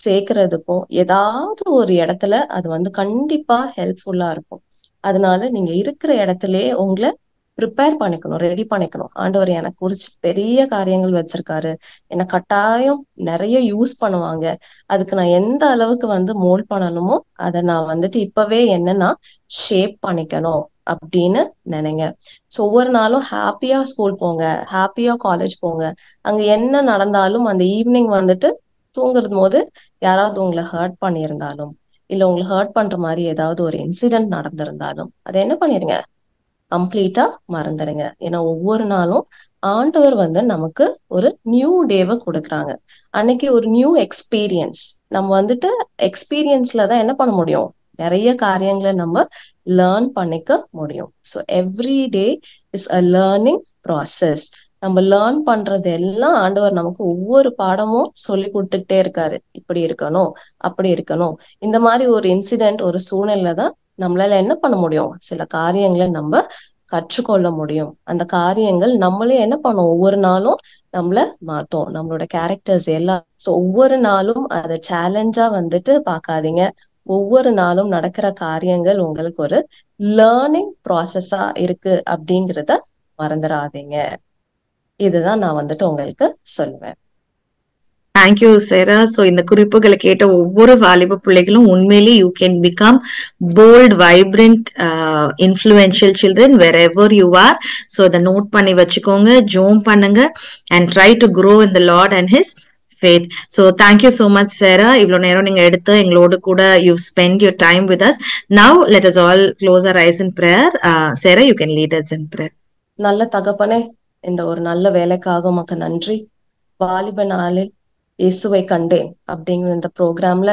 சேர்க்கறதுக்கும் ஏதாவது ஒரு இடத்துல அது வந்து கண்டிப்பா ஹெல்ப்ஃபுல்லா இருக்கும். அதனால நீங்க இருக்கிற இடத்துலயே உங்களை ப்ரிப்பேர் பண்ணிக்கணும், ரெடி பண்ணிக்கணும். ஆண்டவர் எனக்கு குறிச்சு பெரிய காரியங்கள் வச்சிருக்காரு, என்னை கட்டாயம் நிறைய யூஸ் பண்ணுவாங்க, அதுக்கு நான் எந்த அளவுக்கு வந்து மோல்ட் பண்ணணுமோ அதை நான் வந்துட்டு இப்பவே என்னன்னா ஷேப் பண்ணிக்கணும் அப்படின்னு நினைங்க. ஸோ ஒவ்வொரு நாளும் ஹாப்பியா ஸ்கூல் போங்க, ஹாப்பியா காலேஜ் போங்க. அங்க என்ன நடந்தாலும் அந்த ஈவினிங் வந்துட்டு தூங்குறது போது யாராவது உங்களை ஹர்ட் பண்ணியிருந்தாலும் இல்ல உங்களை ஹர்ட் பண்ற மாதிரி ஏதாவது ஒரு இன்சிடென்ட் நடந்திருந்தாலும் அதை என்ன பண்ணிருங்க, கம்ப்ளீட்டா மறந்துடுங்க. ஏன்னா ஒவ்வொரு நாளும் ஆண்டவர் வந்து நமக்கு ஒரு நியூ டேவை கொடுக்குறாங்க. அன்னைக்கு ஒரு நியூ எக்ஸ்பீரியன்ஸ். நம்ம வந்துட்டு எக்ஸ்பீரியன்ஸ்ல தான் என்ன பண்ண முடியும், நிறைய காரியங்களை நம்ம லேர்ன் பண்ணிக்க முடியும். So every day is a learning process. நம்ம லேர்ன் பண்றது எல்லாம் ஆண்டவர் நமக்கு ஒவ்வொரு பாடமும் சொல்லி கொடுத்துக்கிட்டே இருக்காரு. இப்படி இருக்கணும், அப்படி இருக்கணும். இந்த மாதிரி ஒரு இன்சிடென்ட், ஒரு சூழ்நிலை தான் நம்மளால என்ன பண்ண முடியும், சில காரியங்களை நம்ம கற்றுக்கொள்ள முடியும். அந்த காரியங்கள் நம்மளே என்ன பண்ணும், ஒவ்வொரு நாளும் நம்மள மாத்தோம், நம்மளோட கேரக்டர்ஸ் எல்லாம். ஸோ ஒவ்வொரு நாளும் அதை சேலஞ்சா வந்துட்டு பார்க்காதீங்க. ஒவ்வொரு நாளும் நடக்கிற காரியங்கள் உங்களுக்கு ஒரு லேர்னிங் ப்ராசஸா இருக்கு அப்படிங்கிறத மறந்துடாதீங்க. இதுதான் நான் வந்துட்டு உங்களுக்கு சொல்லுவேன். தேங்க்யூ சேரா. ஸோ இந்த குறிப்புகளை கேட்ட ஒவ்வொரு வாலிப பிள்ளைகளும் உண்மையிலே you can become bold, vibrant, influential children wherever you are. So இதை நோட் பண்ணி வச்சுக்கோங்க, ஜோம் பண்ணுங்க and try to grow in the Lord and his faith. So thank you so much Sarah, ivlo neram neenga edutha engalodu kuda you spend your time with us. Now let us all close our eyes in prayer. Sarah, you can lead us in prayer. நல்ல தகப்பனே, இந்த ஒரு நல்ல வேலைக்காக உமக்கு நன்றி. வாலிப நாளில் இயேசுவை கண்டேன் அப்படிங்கிற இந்த ப்ரோக்ராம்ல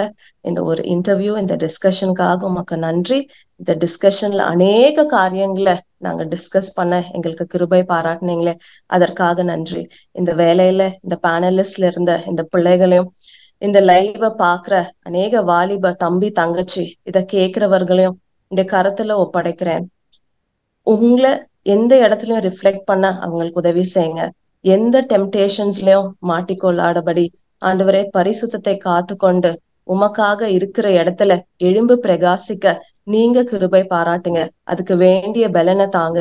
இந்த ஒரு இன்டர்வியூ, இந்த டிஸ்கஷனுக்காக உமக்கு நன்றி. இந்த டிஸ்கஷன்ல அநேக காரியங்களை நாங்க டிஸ்கஸ் பண்ண எங்களுக்கு கிருபை பாராட்டினீங்களே, அதற்காக நன்றி. இந்த வேலையில இந்த பேனலிஸ்ட்ல இருந்த இந்த பிள்ளைகளையும், இந்த லைவ பாக்குற அநேக வாலிப தம்பி தங்கச்சி, இத கேட்கிறவர்களையும் இந்த கருத்துல ஒப்படைக்கிறேன். உங்களை எந்த இடத்துலயும் ரிஃப்ளெக்ட் பண்ண அவங்களுக்கு உதவி செய்யுங்க. எந்த டெம்டேஷன்ஸ்லயும் மாட்டிக்கொள்ளாதபடி ஆண்டவரே பரிசுத்தத்தை காத்து கொண்டு உமக்காக இருக்கிற இடத்துல எழும்பு பிரகாசிக்க நீங்க கிருபை பாராட்டுங்க. அதுக்கு வேண்டிய பலனை தாங்க.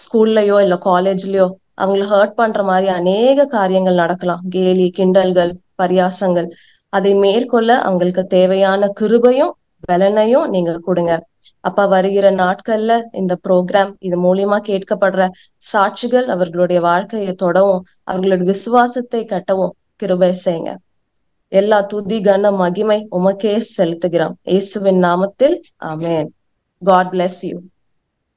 ஸ்கூல்லயோ இல்ல காலேஜ்லயோ அவங்களை ஹர்ட் பண்ற மாதிரி அநேக காரியங்கள் நடக்கலாம், கேலி கிண்டல்கள் பரியாசங்கள். அதை மேற்கொள்ள அவங்களுக்கு தேவையான கிருபையும் பலனையும் நீங்க கொடுங்க. அப்ப வருகிற நாட்கள்ல இந்த ப்ரோக்ராம் இது மூலியமா கேட்கப்படுற சாட்சிகள் அவர்களுடைய வாழ்க்கையை தொடவும், அவர்களுடைய விசுவாசத்தை கட்டவும் கிருபை செய்யுங்க. எல்லா துதி கன மகிமை உமக்கே செலுத்துகிறோம் இயேசுவின் நாமத்தில், ஆமென். God bless you.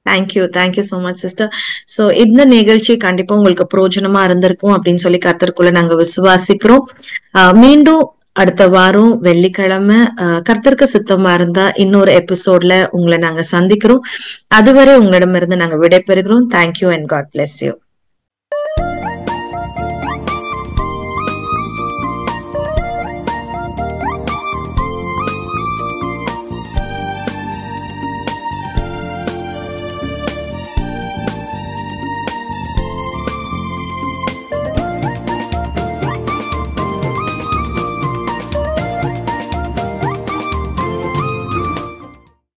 Thank you so much sister. So இந்த நிகழ்ச்சி கண்டிப்பா உங்களுக்கு பிரயோஜனமா இருந்திருக்கும் அப்படின்னு சொல்லி கர்த்தருக்குள்ள நாங்க விசுவாசிக்கிறோம். மீண்டும் அடுத்த வாரம் வெள்ளிக்கிழமை கர்த்தருக்கு சித்தமா இருந்தா இன்னொரு எபிசோட்ல உங்களை நாங்க சந்திக்கிறோம். அதுவரை உங்களிடமிருந்து நாங்க விடைபெறுகிறோம். Thank you and God bless you.